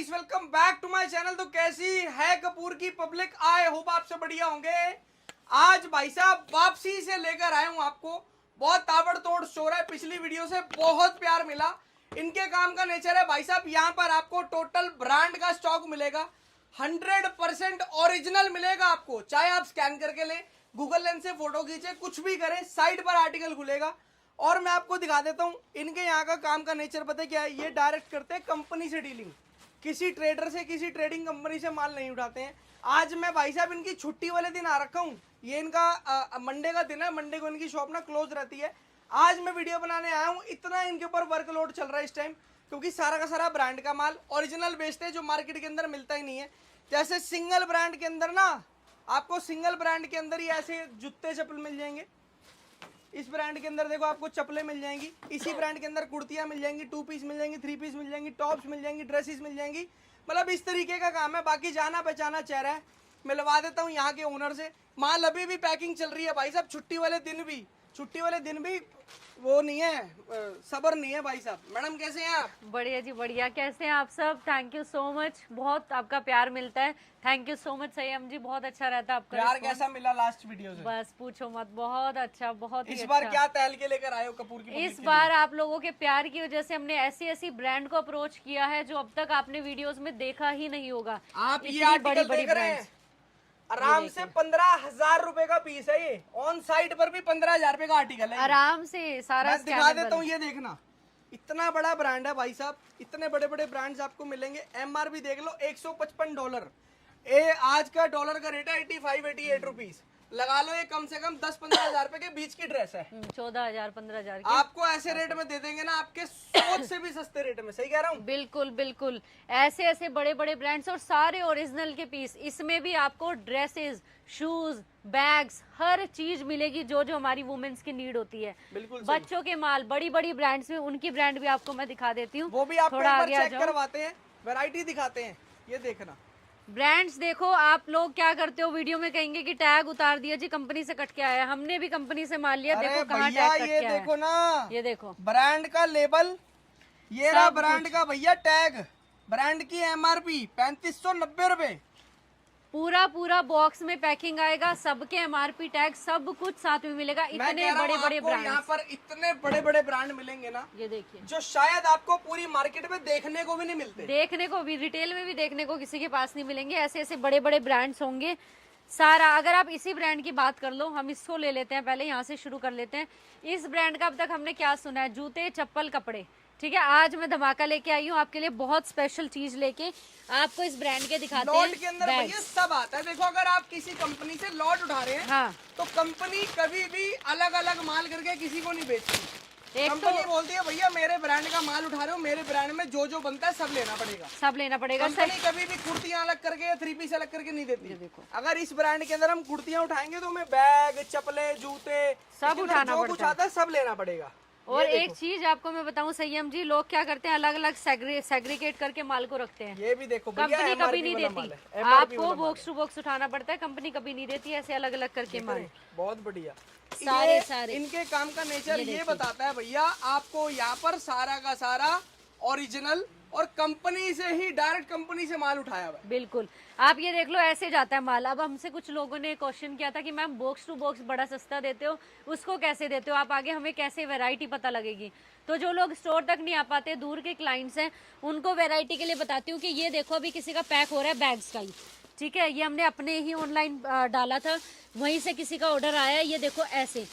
Guys, welcome back to my channel. तो कैसी है कपूर की पब्लिक? आई होप आप सब बढ़िया होंगे। आज भाई साहब वापसी से लेकर आए हूं आपको। बहुत ताबड़तोड़ शोर है, पिछली वीडियो से बहुत प्यार मिला। इनके काम का नेचर है भाई साहब, यहाँ पर आपको टोटल ब्रांड का स्टॉक मिलेगा, 100% ओरिजिनल मिलेगा आपको। चाहे आप स्कैन करके ले, गूगल लेंस से फोटो खींचे, कुछ भी करें, साइड पर आर्टिकल खुलेगा। और मैं आपको दिखा देता हूँ इनके यहाँ का काम का नेचर पता है क्या है। ये डायरेक्ट करते हैं कंपनी से डीलिंग, किसी ट्रेडर से, किसी ट्रेडिंग कंपनी से माल नहीं उठाते हैं। आज मैं भाई साहब इनकी छुट्टी वाले दिन आ रखा हूँ। ये इनका मंडे का दिन है, मंडे को इनकी शॉप ना क्लोज रहती है। आज मैं वीडियो बनाने आया हूँ, इतना इनके ऊपर वर्कलोड चल रहा है इस टाइम, क्योंकि सारा का सारा ब्रांड का माल ओरिजिनल बेचते हैं, जो मार्केट के अंदर मिलता ही नहीं है। जैसे सिंगल ब्रांड के अंदर ना आपको सिंगल ब्रांड के अंदर ही ऐसे जूते चप्पल मिल जाएंगे। इस ब्रांड के अंदर देखो आपको चप्पलें मिल जाएंगी, इसी ब्रांड के अंदर कुर्तियां मिल जाएंगी, 2 पीस मिल जाएंगी, 3 पीस मिल जाएंगी, टॉप्स मिल जाएंगी, ड्रेसेस मिल जाएंगी। मतलब इस तरीके का काम है। बाकी जाना पहचाना चेहरा है, मिलवा देता हूँ यहाँ के ओनर से। माल अभी भी पैकिंग चल रही है भाई साहब। छुट्टी वाले दिन भी वो नहीं है, सबर नहीं है भाई साहब। मैडम कैसे हैं आप? बढ़िया जी बढ़िया। कैसे हैं आप सब? थैंक यू सो मच, बहुत आपका प्यार मिलता है। थैंक यू सो मच संयम जी, बहुत अच्छा रहता है आपका प्यार। response। कैसा मिला लास्ट वीडियो से? बस पूछो मत, बहुत अच्छा, बहुत ही इस बार अच्छा। क्या तहल के लेकर आए हो कपूर की इस बार आप लोगों के प्यार की वजह से हमने ऐसी ऐसी ब्रांड को अप्रोच किया है जो अब तक आपने वीडियोस में देखा ही नहीं होगा। आप ये इतनी आर्टिकल बड़ी देख रहे हैं, ब्रांड्स। आराम से 15,000 रुपए का पीस है ये। ऑन साइट पर भी 15,000 रुपए का आर्टिकल है। आराम से सारा मैं दिखा देता हूँ, ये देखना, इतना बड़ा ब्रांड है भाई साहब। इतने बड़े बड़े ब्रांड्स आपको मिलेंगे। एमआरपी देख लो, $155। आज का डॉलर का रेट है 85-88 रुपीज। लगा लो ये कम से कम 10-15,000 रुपए के बीच की ड्रेस है। 14,000 15,000 आपको ऐसे रेट में दे देंगे ना, आपके सोच से भी सस्ते रेट में। सही कह रहा हूँ? बिल्कुल बिल्कुल। ऐसे ऐसे बड़े बड़े ब्रांड्स और सारे ओरिजिनल के पीस। इसमें भी आपको ड्रेसेस, शूज, बैग्स, हर चीज मिलेगी जो जो हमारी वुमेन्स की नीड होती है। बिल्कुल। बच्चों के माल, बड़ी बड़ी ब्रांड्स में, उनकी ब्रांड भी आपको मैं दिखा देती हूँ। वो भी आपको थोड़ा एक बार आगे आ चेक जाओ, करवाते हैं, वैरायटी दिखाते हैं। ये देखना ब्रांड्स देखो। आप लोग क्या करते हो, वीडियो में कहेंगे कि टैग उतार दिया जी, कंपनी से कट के आया। हमने भी कंपनी से माल लिया। अरे देखो कहाँ भैया, टैग कट ये के आया। देखो ना, ये देखो ब्रांड का लेबल, ये रहा सब ब्रांड कुछ। का भैया टैग। ब्रांड की एमआरपी 3590 रुपए। पूरा पूरा बॉक्स में पैकिंग आएगा, सबके एमआरपी टैग, सब कुछ साथ में मिलेगा। मैं इतने कह रहा बड़े हूँ बड़े आपको यहाँ ब्रांड्स। पर इतने बड़े बड़े ब्रांड मिलेंगे ना, ये देखिए, जो शायद आपको पूरी मार्केट में देखने को भी नहीं मिलते। देखने को भी, रिटेल में भी देखने को किसी के पास नहीं मिलेंगे। ऐसे ऐसे बड़े बड़े ब्रांड्स होंगे सारा। अगर आप इसी ब्रांड की बात कर लो, हम इसको ले लेते हैं, पहले यहाँ से शुरू कर लेते हैं। इस ब्रांड का अब तक हमने क्या सुना है? जूते, चप्पल, कपड़े। ठीक है, आज मैं धमाका लेके आई हूँ आपके लिए, बहुत स्पेशल चीज लेके। आपको इस ब्रांड के दिखाते हैं। लॉट के अंदर भैया सब आता है। देखो, अगर आप किसी कंपनी से लॉट उठा रहे हैं, हाँ, तो कंपनी कभी भी अलग अलग माल करके किसी को नहीं बेचती। एक कंपनी तो बोलती है भैया मेरे ब्रांड का माल उठा रहे हो, मेरे ब्रांड में जो जो बनता है सब लेना पड़ेगा। सब लेना पड़ेगा। कंपनी कभी भी कुर्तियां अलग करके या 3 पीस अलग करके नहीं देती। देखो, अगर इस ब्रांड के अंदर हम कुर्तियां उठाएंगे तो हमें बैग, चप्पलें, जूते, सब उठाना जो कुछ पड़ता है। आता है सब लेना पड़ेगा। और एक चीज आपको मैं बताऊं संयम जी, लोग क्या करते हैं, अलग अलग सेग्रीगेट करके माल को रखते हैं। ये भी देखो भैया, कंपनी MRP कभी नहीं वाला माल देती, है, MRP आपको वाला बॉक्स टू बॉक्स उठाना पड़ता है। कंपनी कभी नहीं देती ऐसे अलग अलग करके माल माल। है। बहुत बढ़िया। सारे ये सारे इनके काम का नेचर ये ये देखिए। बताता है भैया, आपको यहाँ पर सारा का सारा ओरिजिनल और कंपनी से ही, डायरेक्ट कंपनी से माल उठाया हुआ है। बिल्कुल। आप ये देख लो, ऐसे जाता है माल। अब हमसे कुछ लोगों ने क्वेश्चन किया था कि मैम बॉक्स टू बॉक्स बड़ा सस्ता देते हो, उसको कैसे देते हो आप? आगे हमें कैसे वैरायटी पता लगेगी? तो जो लोग स्टोर तक नहीं आ पाते, दूर के क्लाइंट्स हैं, उनको वैरायटी के लिए बताती हूँ कि ये देखो, अभी किसी का पैक हो रहा है बैग्स का ही। ठीक है, ये हमने अपने ही ऑनलाइन डाला था, वहीं से किसी का ऑर्डर आया। ये देखो ऐसे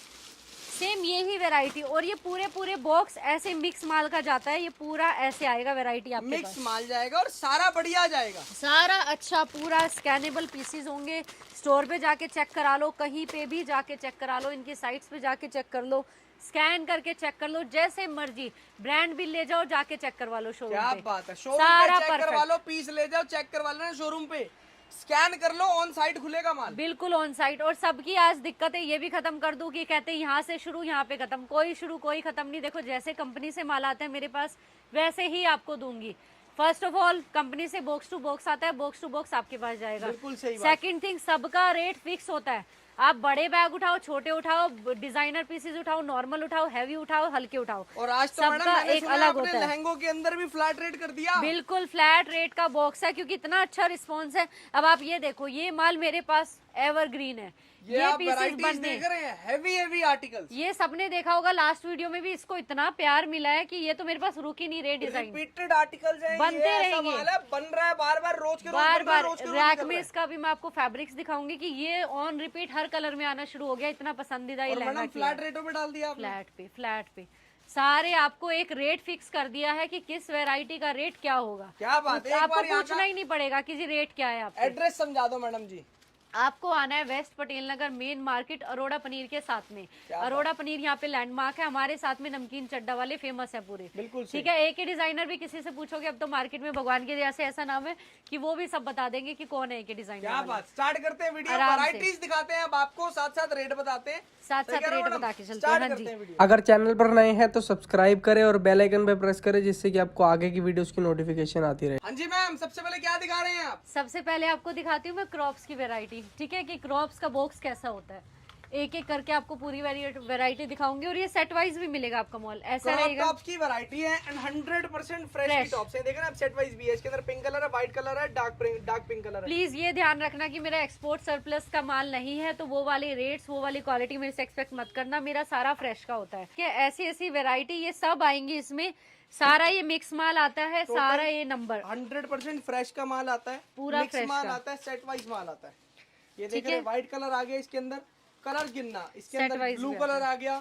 सेम यही वैरायटी, और ये पूरे पूरे बॉक्स ऐसे मिक्स माल का जाता है। ये पूरा ऐसे आएगा वैरायटी आपके मिक्स पास। माल जाएगा और सारा बढ़िया जाएगा। सारा अच्छा, पूरा स्कैनेबल पीसीज होंगे। स्टोर पे जाके चेक करा लो, कहीं पे भी जाके चेक करा लो, इनकी साइट्स पे जाके चेक कर लो, स्कैन करके चेक कर लो, जैसे मर्जी। ब्रांड बिल ले जाओ, जाके चेक करवा लो शोरूम क्या पे। बात है, शोरूम सारा पे चेक करवा perfect। लो, पीस ले जाओ, चेक करवा लेना शोरूम पे, स्कैन कर लो, ऑन साइट खुलेगा माल। बिल्कुल ऑन साइट। और सबकी आज दिक्कत है, ये भी खत्म कर दूं कि कहते हैं यहाँ से शुरू यहाँ पे खत्म। कोई शुरू कोई खत्म नहीं। देखो, जैसे कंपनी से माल आता है मेरे पास, वैसे ही आपको दूंगी। फर्स्ट ऑफ ऑल, कंपनी से बॉक्स टू बॉक्स आता है, बॉक्स टू बॉक्स आपके पास जाएगा। बिल्कुल सही बात। सेकंड थिंग, सबका रेट फिक्स होता है। आप बड़े बैग उठाओ, छोटे उठाओ, डिजाइनर पीसेस उठाओ, नॉर्मल उठाओ, हैवी उठाओ, हल्के उठाओ, और आज तो मैडम सबका मैंने एक सुना अलग आपने होता है। लहंगों के अंदर भी फ्लैट रेट कर दिया। बिल्कुल फ्लैट रेट का बॉक्स है, क्योंकि इतना अच्छा रिस्पॉन्स है। अब आप ये देखो, ये माल मेरे पास एवरग्रीन है, ये आप पीसेस वैरायटीज बनने, देख रहे हैं, हेवी हेवी आर्टिकल्स। ये सबने देखा होगा लास्ट वीडियो में भी, इसको इतना प्यार मिला है कि ये तो मेरे पास रुक ही नहीं रहे डिजाइन, रिपीटेड आर्टिकल्स हैं, बनते ये ऐसा रहेंगे। माल है, बन रहा है बार बार, रोज के रोज बार बन रहा है, बार रोज के रोज रैक निकल में रहा है। इसका भी मैं आपको फैब्रिक्स दिखाऊंगी कि ये ऑन रिपीट हर कलर में आना शुरू हो गया, इतना पसंदीदा ये और लहंगा मैडम किया है। फ्लैट रेटों में डाल दिया आपने। फ्लैट पे सारे आपको एक रेट फिक्स कर दिया है कि किस वैरायटी का रेट क्या होगा। क्या बात है, एक आपको बार यहाँ पूछना का ही नहीं पड़ेगा कि जी रेट क्या है। आपको एड्रेस समझा दो मैडम जी। आपको आना है waste Patel Nagar main market, Arora paneer के साथ में। अरोड़ा पनीर यहाँ पे लैंडमार्क है, हमारे साथ में नमकीन चड्डा वाले फेमस है पूरे। बिल्कुल ठीक है, एक ही डिजाइनर भी किसी से पूछोगे, अब तो मार्केट में भगवान के जैसे ऐसा नाम है कि वो भी सब बता देंगे कि कौन है एक ही डिजाइनर। क्या बात, स्टार्ट करते हैं वीडियो, आराम से। वैरायटीज दिखाते हैं अब आपको, साथ साथ रेट बताते हैं, साथ सही साथ कह रहे हो रेट मैडम? बता के चलते हैं। स्टार्ट हाँ करते जी, हैं वीडियो। अगर चैनल पर नए हैं तो सब्सक्राइब करें और बेल आइकन पे प्रेस करें, जिससे कि आपको आगे की वीडियोस की नोटिफिकेशन आती रहे। हाँ जी मैम, सबसे पहले क्या दिखा रहे हैं आप? सबसे पहले आपको दिखाती हूँ मैं क्रॉप्स की वैरायटी। ठीक है, कि क्रॉप्स का बॉक्स कैसा होता है, एक एक करके आपको पूरी वैरायटी दिखाऊंगी, और ये सेट वाइज भी मिलेगा आपका मॉल, ऐसा क्रॉप रहेगा। टॉप्स की वैरायटी है एंड 100% फ्रेश की टॉप्स है। देखना आप, सेट वाइज भी है, इसके अंदर पिंक कलर है, व्हाइट कलर है, डार्क पिंक कलर है। प्लीज ये ध्यान रखना कि मेरा एक्सपोर्ट सरप्लस का माल नहीं है, तो वो वाले रेट्स, वो वाली क्वालिटी मेरे से एक्सपेक्ट मत करना, मेरा सारा फ्रेश का होता है। ठीक है, ऐसी ऐसी वैरायटी ये सब आएंगी इसमें, सारा ये मिक्स माल आता है, सारा ये नंबर 100% फ्रेश का माल आता है, पूरा मिक्स fresh माल का। आता है, सेट वाइज माल आता है। ये ठीक देख रहे है। व्हाइट कलर आ गया, इसके अंदर कलर गिनना, इसके Set अंदर wise ब्लू भी कलर आता आ गया,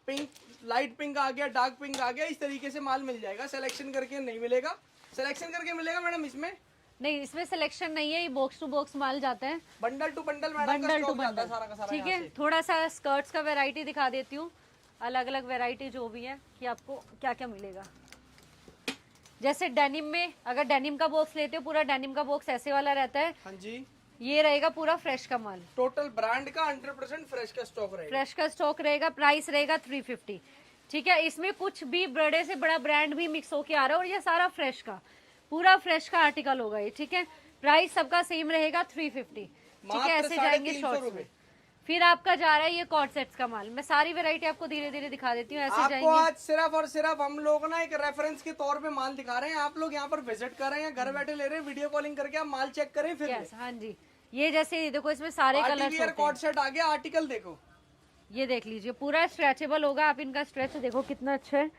पिंक, लाइट पिंक आ गया, डार्क पिंक आ गया, इस तरीके से माल मिल जाएगा। सिलेक्शन करके नहीं मिलेगा, सिलेक्शन करके मिलेगा मैडम इसमें। नहीं, इसमें सिलेक्शन नहीं है, ये बॉक्स टू बॉक्स माल जाता है, बंडल टू बंडल मैडम का बंडल टू स्टॉक जाता है बंडल। सारा का सारा। ठीक यहाँ है, से। थोड़ा सा स्कर्ट्स का वैरायटी दिखा देती हूँ, अलग अलग वैरायटी जो भी है कि आपको क्या क्या मिलेगा। जैसे डेनिम में, अगर डेनिम का बॉक्स लेते हो, पूरा डेनिम का बॉक्स ऐसे वाला रहता है, हाँ जी, ये रहेगा पूरा फ्रेश का माल, टोटल ब्रांड का 100% फ्रेश का स्टॉक रहेगा। फ्रेश का स्टॉक रहेगा, प्राइस रहेगा 350। ठीक है, इसमें कुछ भी बड़े से बड़ा ब्रांड भी मिक्स होके आ रहा है, और ये सारा फ्रेश का, पूरा फ्रेश का आर्टिकल होगा ये। ठीक है, प्राइस सबका सेम रहेगा 350। ठीक है, ऐसे जाएंगे 350 शॉर्ट्स रुपए। में। फिर आपका जा रहा है ये कॉर्ड सेट्स का माल, मैं सारी वैरायटी आपको धीरे धीरे दिखा देती हूँ, ऐसे आपको जाएंगे। आज सिर्फ और सिर्फ हम लोग ना एक रेफरेंस के तौर पे माल दिखा रहे हैं, आप लोग यहाँ पर विजिट कर रहे हैं, घर बैठे ले रहे हैं, वीडियो कॉलिंग करके आप माल चेक करें फिर यस, हाँ जी, ये जैसे ये देखो, इसमें सारे पार्टी कलर्स वियर होते कॉर्ड हैं। सेट आ गया, आर्टिकल देखो, ये देख लीजिए, पूरा स्ट्रेचेबल होगा, आप इनका स्ट्रेच देखो कितना अच्छा है,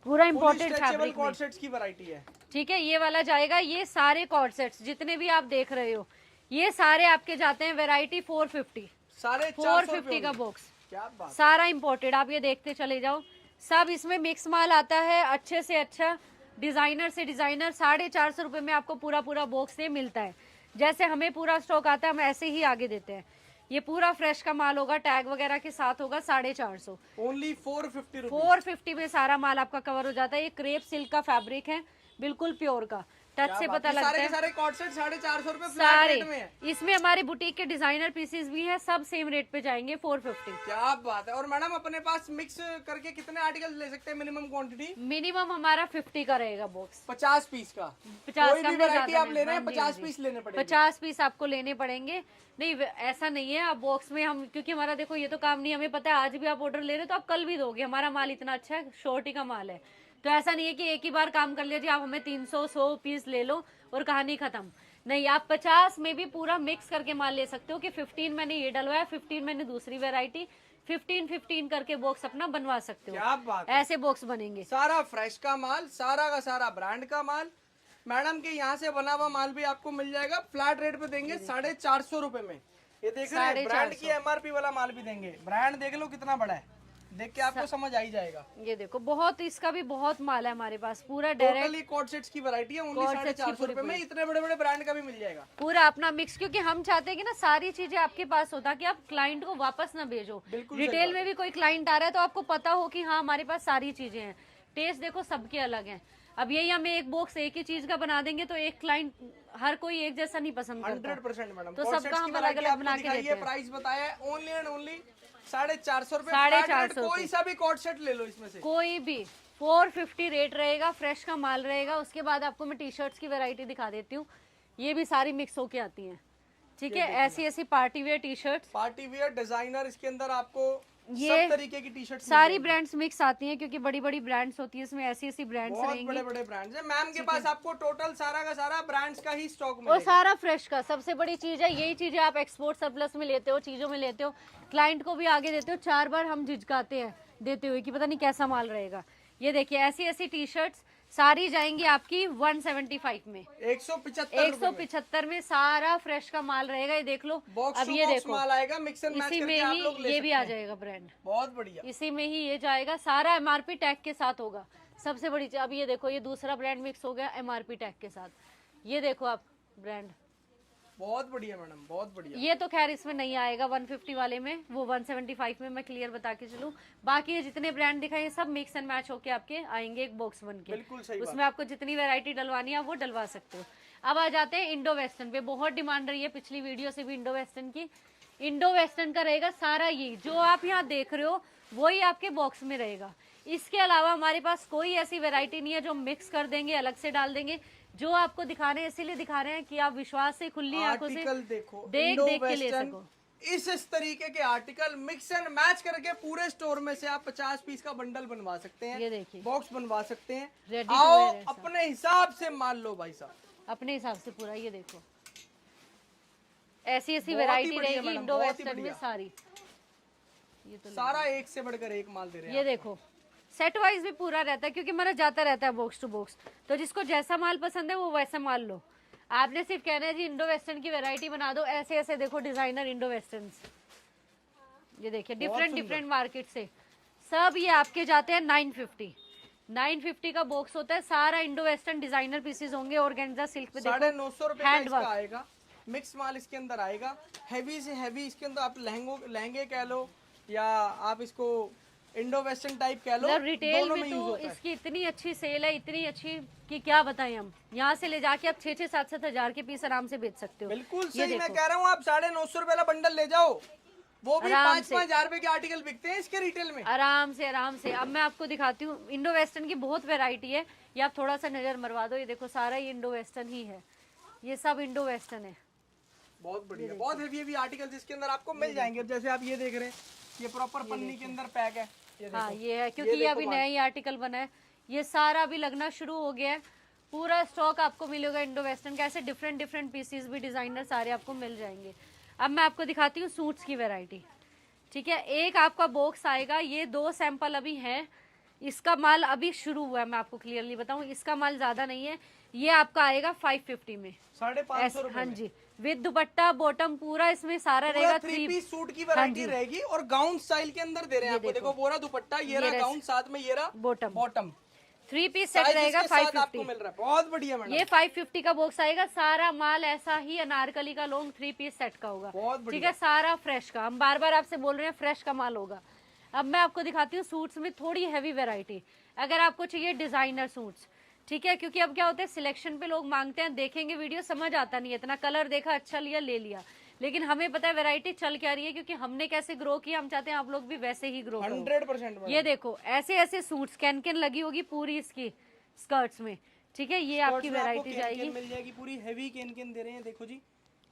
पूरा इम्पोर्टेड स्ट्रेचेबल फैब्रिक में। कॉर्ड सेट्स की वैरायटी है। ठीक है, ये वाला जाएगा, ये सारे कॉर्ड सेट्स जितने भी आप देख रहे हो, ये सारे आपके जाते हैं वैरायटी 450। सारे 450 का बॉक्स, क्या बात। सारा इम्पोर्टेड, आप ये देखते चले जाओ, सब इसमें मिक्स माल आता है, अच्छे से अच्छा, डिजाइनर से डिजाइनर। 450 रुपए में आपको पूरा पूरा बॉक्स ये मिलता है। जैसे हमें पूरा स्टॉक आता है, हम ऐसे ही आगे देते हैं। ये पूरा फ्रेश का माल होगा, टैग वगैरह के साथ होगा, 450। Only 450 rupees. 450 में सारा माल आपका कवर हो जाता है। ये क्रेप सिल्क का फैब्रिक है, बिल्कुल प्योर का, टच से पता लगता सारे है। के सारे कॉर्ड सेट 450 रुपए फ्लैट सारे रेट में है। इसमें हमारे बुटीक के डिजाइनर पीसेस भी हैं, सब सेम रेट पे जाएंगे 450। क्या बात है। और मैडम अपने पास मिक्स करके कितने आर्टिकल ले सकते हैं, मिनिमम क्वांटिटी? मिनिमम हमारा 50 का रहेगा बॉक्स, 50 पीस का। 50 कोई का भी हमने वैरायटी ज्यादा आप ले रहे हैं, नहीं, हाँ जी, 50 हाँ जी। पीस लेने पड़ेंगे। 50 पीस आपको लेने पड़ेंगे। नहीं ऐसा नहीं है, आप बॉक्स में हम, क्योंकि हमारा देखो ये तो काम नहीं, हमें पता है आज भी आप ऑर्डर ले रहे हो तो आप कल भी दोगे, हमारा माल इतना अच्छा है, शॉर्टी का माल है। तो ऐसा नहीं है कि एक ही बार काम कर लीजिए, आप हमें 300-100 पीस ले लो और कहानी खत्म। नहीं, आप 50 में भी पूरा मिक्स करके माल ले सकते हो कि 15 मैंने ये डलवाया, 15 मैंने दूसरी वैरायटी, 15 करके बॉक्स अपना बनवा सकते हो। क्या बात है। ऐसे बॉक्स बनेंगे। सारा फ्रेश का माल, सारा का सारा ब्रांड का माल, मैडम के यहाँ से बना हुआ माल भी आपको मिल जाएगा। फ्लैट रेट पे देंगे 450 रुपए में। ये देख रहे हैं, ब्रांड की MRP वाला माल भी देंगे। ब्रांड देख लो कितना बड़ा है, देख के आपको समझ आ ही जाएगा। ये देखो, बहुत इसका भी बहुत माल है हमारे पास, पूरा डायरेक्ट टोटली कॉर्ड सेट्स की वैरायटी है, ओनली कॉर्ड सेट्स की 450 रुपए में इतने बड़े बड़े ब्रांड का भी मिल जाएगा। पूरा अपना मिक्स, क्योंकि हम चाहते हैं कि ना सारी चीजें आपके पास हो, ताकि आप क्लाइंट को वापस ना भेजो। बिल्कुल सही रिटेल में भी कोई क्लाइंट आ रहा है तो आपको पता हो कि हाँ हमारे पास सारी चीजें हैं। टेस्ट देखो सबके अलग हैं। अब यही हमें एक बॉक्स एक ही चीज का बना देंगे तो एक क्लाइंट, हर कोई एक जैसा नहीं पसंद करता। 100% मैडम। तो सबका हम अलग अलग बना के देते हैं। प्राइस बताया है ओनली एंड ओनली 450 रुपए। 450 कोई सा भी कॉर्ड सेट ले लो इसमें से, कोई भी 450 रेट रहेगा, फ्रेश का माल रहेगा। उसके बाद आपको मैं टी शर्ट्स की वैरायटी दिखा देती हूँ, ये भी सारी मिक्स होके आती हैं। ठीक है, ऐसी ऐसी party wear T shirt, party wear designer, इसके अंदर आपको ये सब तरीके की टी शर्ट, सारी ब्रांड्स मिक्स आती हैं क्योंकि बड़ी बड़ी ब्रांड्स होती है, इसमें ऐसी ऐसी ब्रांड्स बहुत रहेंगी बड़े बड़े ब्रांड्स है मैम के पास। आपको टोटल सारा का सारा ब्रांड्स का ही स्टॉक और मिलेगा। सारा फ्रेश का। सबसे बड़ी चीज है, यही चीजें आप एक्सपोर्ट सरप्लस में लेते हो, चीजों में लेते हो, क्लाइंट को भी आगे देते हो। 4 बार हम झिझकाते हैं देते हुए कि पता नहीं कैसा माल रहेगा। ये देखिए ऐसी ऐसी टी शर्ट्स सारी जाएंगी आपकी 175 में, 175 में सारा फ्रेश का माल रहेगा। ये देख लो, बॉक्स अब टू ये बॉक्स देखो माल आएगा, मिक्स एंड मैच इसी में करके आप लोग ही ले ये भी सकते आ हैं। जाएगा ब्रांड, बहुत बढ़िया। इसी में ही ये जाएगा, सारा एमआरपी टैग के साथ होगा। सबसे बड़ी चीज, अब ये देखो ये दूसरा ब्रांड मिक्स हो गया एमआरपी टैग के साथ। ये देखो आप ब्रांड, बहुत बढ़िया मैडम, बहुत बढ़िया। ये तो खैर इसमें नहीं आएगा 150 वाले में, वो 175 में मैं क्लियर बता के चलूं। बाकी ये जितने ब्रांड दिखाए सब मिक्स एंड मैच होके आपके आएंगे एक बॉक्स बन के। बिल्कुल सही उसमें आपको जितनी वैरायटी डलवानी है आप वो डलवा सकते हो। अब आ जाते हैं इंडो वेस्टर्न पे। बहुत डिमांड रही है पिछली वीडियो से भी इंडो वेस्टर्न की। इंडो वेस्टर्न का रहेगा सारा, ये जो आप यहाँ देख रहे हो वही आपके बॉक्स में रहेगा। इसके अलावा हमारे पास कोई ऐसी वैरायटी नहीं है जो मिक्स कर देंगे, अलग से डाल देंगे। जो आपको दिखा रहे हैं इसीलिए दिखा रहे हैं कि आप विश्वास से खुली आंखों से आर्टिकल देखो, देख देख के ले इंडो-वेस्टर्न, सको। इस तरीके के आर्टिकल मिक्स एंड मैच करके पूरे स्टोर में से आप 50 पीस का बंडल बनवा सकते हैं, ये देखिए बॉक्स बनवा सकते हैं। Ready to आओ wear ऐसा। अपने हिसाब से मान लो भाई साहब, अपने हिसाब से पूरा। ये देखो ऐसी ऐसी बहुत ही वैरायटी बढ़िया रहेगी मैडम, इंडो बहुत ही वेस्टर्न में बढ़िया। सारी। ये तो सारा एक से बढ़कर एक माल दे रहे हैं। ये देखो सेट वाइज भी पूरा रहता है क्योंकि मेरा जाता रहता है बॉक्स टू बॉक्स, तो जिसको जैसा माल पसंद है वो वैसा माल लो। आपने सिर्फ कहना है जी इंडो वेस्टर्न की वैरायटी बना दो। ऐसे ऐसे देखो डिजाइनर इंडो वेस्टर्न, ये देखिए डिफरेंट मार्केट से सब ये आपके जाते हैं 950 का बॉक्स होता है। सारा इंडो वेस्टर्न डिजाइनर पीसेस होंगे, ऑर्गेन्जा सिल्क पे देखो 950 रुपए का हैंड इसका वर्क। आएगा। मिक्स माल इसके अंदर आएगा, हैवी से हैवी। इसके अंदर आप लहंगे कह लो या आप इसको इंडो वेस्टर्न टाइप कह लो, मतलब रिटेल दोनों में में यूज तो होता है। इसकी इतनी अच्छी सेल है, इतनी अच्छी कि क्या बताएं हम। यहाँ से ले जाके आप 6-6, 7-7 हजार के पीस आराम से बेच सकते हो। बिल्कुल ये सही, मैं देखो कह रहा हूँ आप 950 रुपए वाला बंडल ले जाओ, वो भी आराम 5-5 हजार रुपए के आर्टिकल बिकते हैं इसके रिटेल में। आराम से आराम से। अब मैं आपको दिखाती हूँ इंडो वेस्टर्न की बहुत वैरायटी है। ये आप थोड़ा सा नजर मरवा दो, ये देखो सारा ये इंडो वेस्टर्न ही है, ये सब इंडो वेस्टर्न है। बहुत बढ़िया, बहुत हेवी आर्टिकल जिसके अंदर आपको मिल जाएंगे। अब जैसे आप ये देख रहे हैं, ये प्रॉपर पन्नी के अंदर पैक है। ये हाँ देखो, ये है क्योंकि ये अभी नया ही आर्टिकल बना है। ये सारा अभी लगना शुरू हो गया है। पूरा स्टॉक आपको मिलेगा इंडो वेस्टर्न का। ऐसे डिफरेंट पीसीज भी डिजाइनर सारे आपको मिल जाएंगे। अब मैं आपको दिखाती हूँ सूट्स की वैरायटी। ठीक है, एक आपका बॉक्स आएगा, ये 2 सैंपल अभी हैं। इसका माल अभी शुरू हुआ है, मैं आपको क्लियरली बताऊं, इसका माल ज्यादा नहीं है। ये आपका आएगा 550 में, 550 रुपए। हाँ जी, विद दुपट्टा बॉटम पूरा इसमें सारा रहेगा। 3 पीस सूट की वैरायटी रहेगी और गाउन स्टाइल के अंदर दे रहे हैं आपको। देखो बोरा दुपट्टा, ये रहा गाउन, साथ में ये रहा बॉटम। 3 पीस सेट रहेगा 550 आपको मिल रहा है। बहुत बढ़िया मैडम, ये 550 का बॉक्स आएगा। सारा माल ऐसा ही अनारकली का लॉन्ग 3 पीस सेट का होगा। बहुत ठीक बढ़िया। है, सारा फ्रेश का। हम बार बार आपसे बोल रहे हैं फ्रेश का माल होगा। अब मैं आपको दिखाती हूँ सूट्स में थोड़ी हैवी वैरायटी। अगर आपको चाहिए डिजाइनर सूट्स, ठीक है, क्योंकि अब क्या होता है सिलेक्शन पे लोग मांगते हैं, देखेंगे वीडियो समझ आता नहीं है, इतना कलर देखा अच्छा लिया ले लिया। लेकिन हमें पता है वैरायटी चल क्या रही है, क्योंकि हमने कैसे ग्रो किया, हम चाहते हैं आप लोग भी वैसे ही ग्रो करो। 100%। ये देखो ऐसे ऐसे सूट्स कैन लगी होगी पूरी इसकी स्कर्ट्स में। ठीक है, ये आपकी वैरायटी जाएगी, मिल जाएगी पूरी हैवी केन दे रहे हैं। देखो जी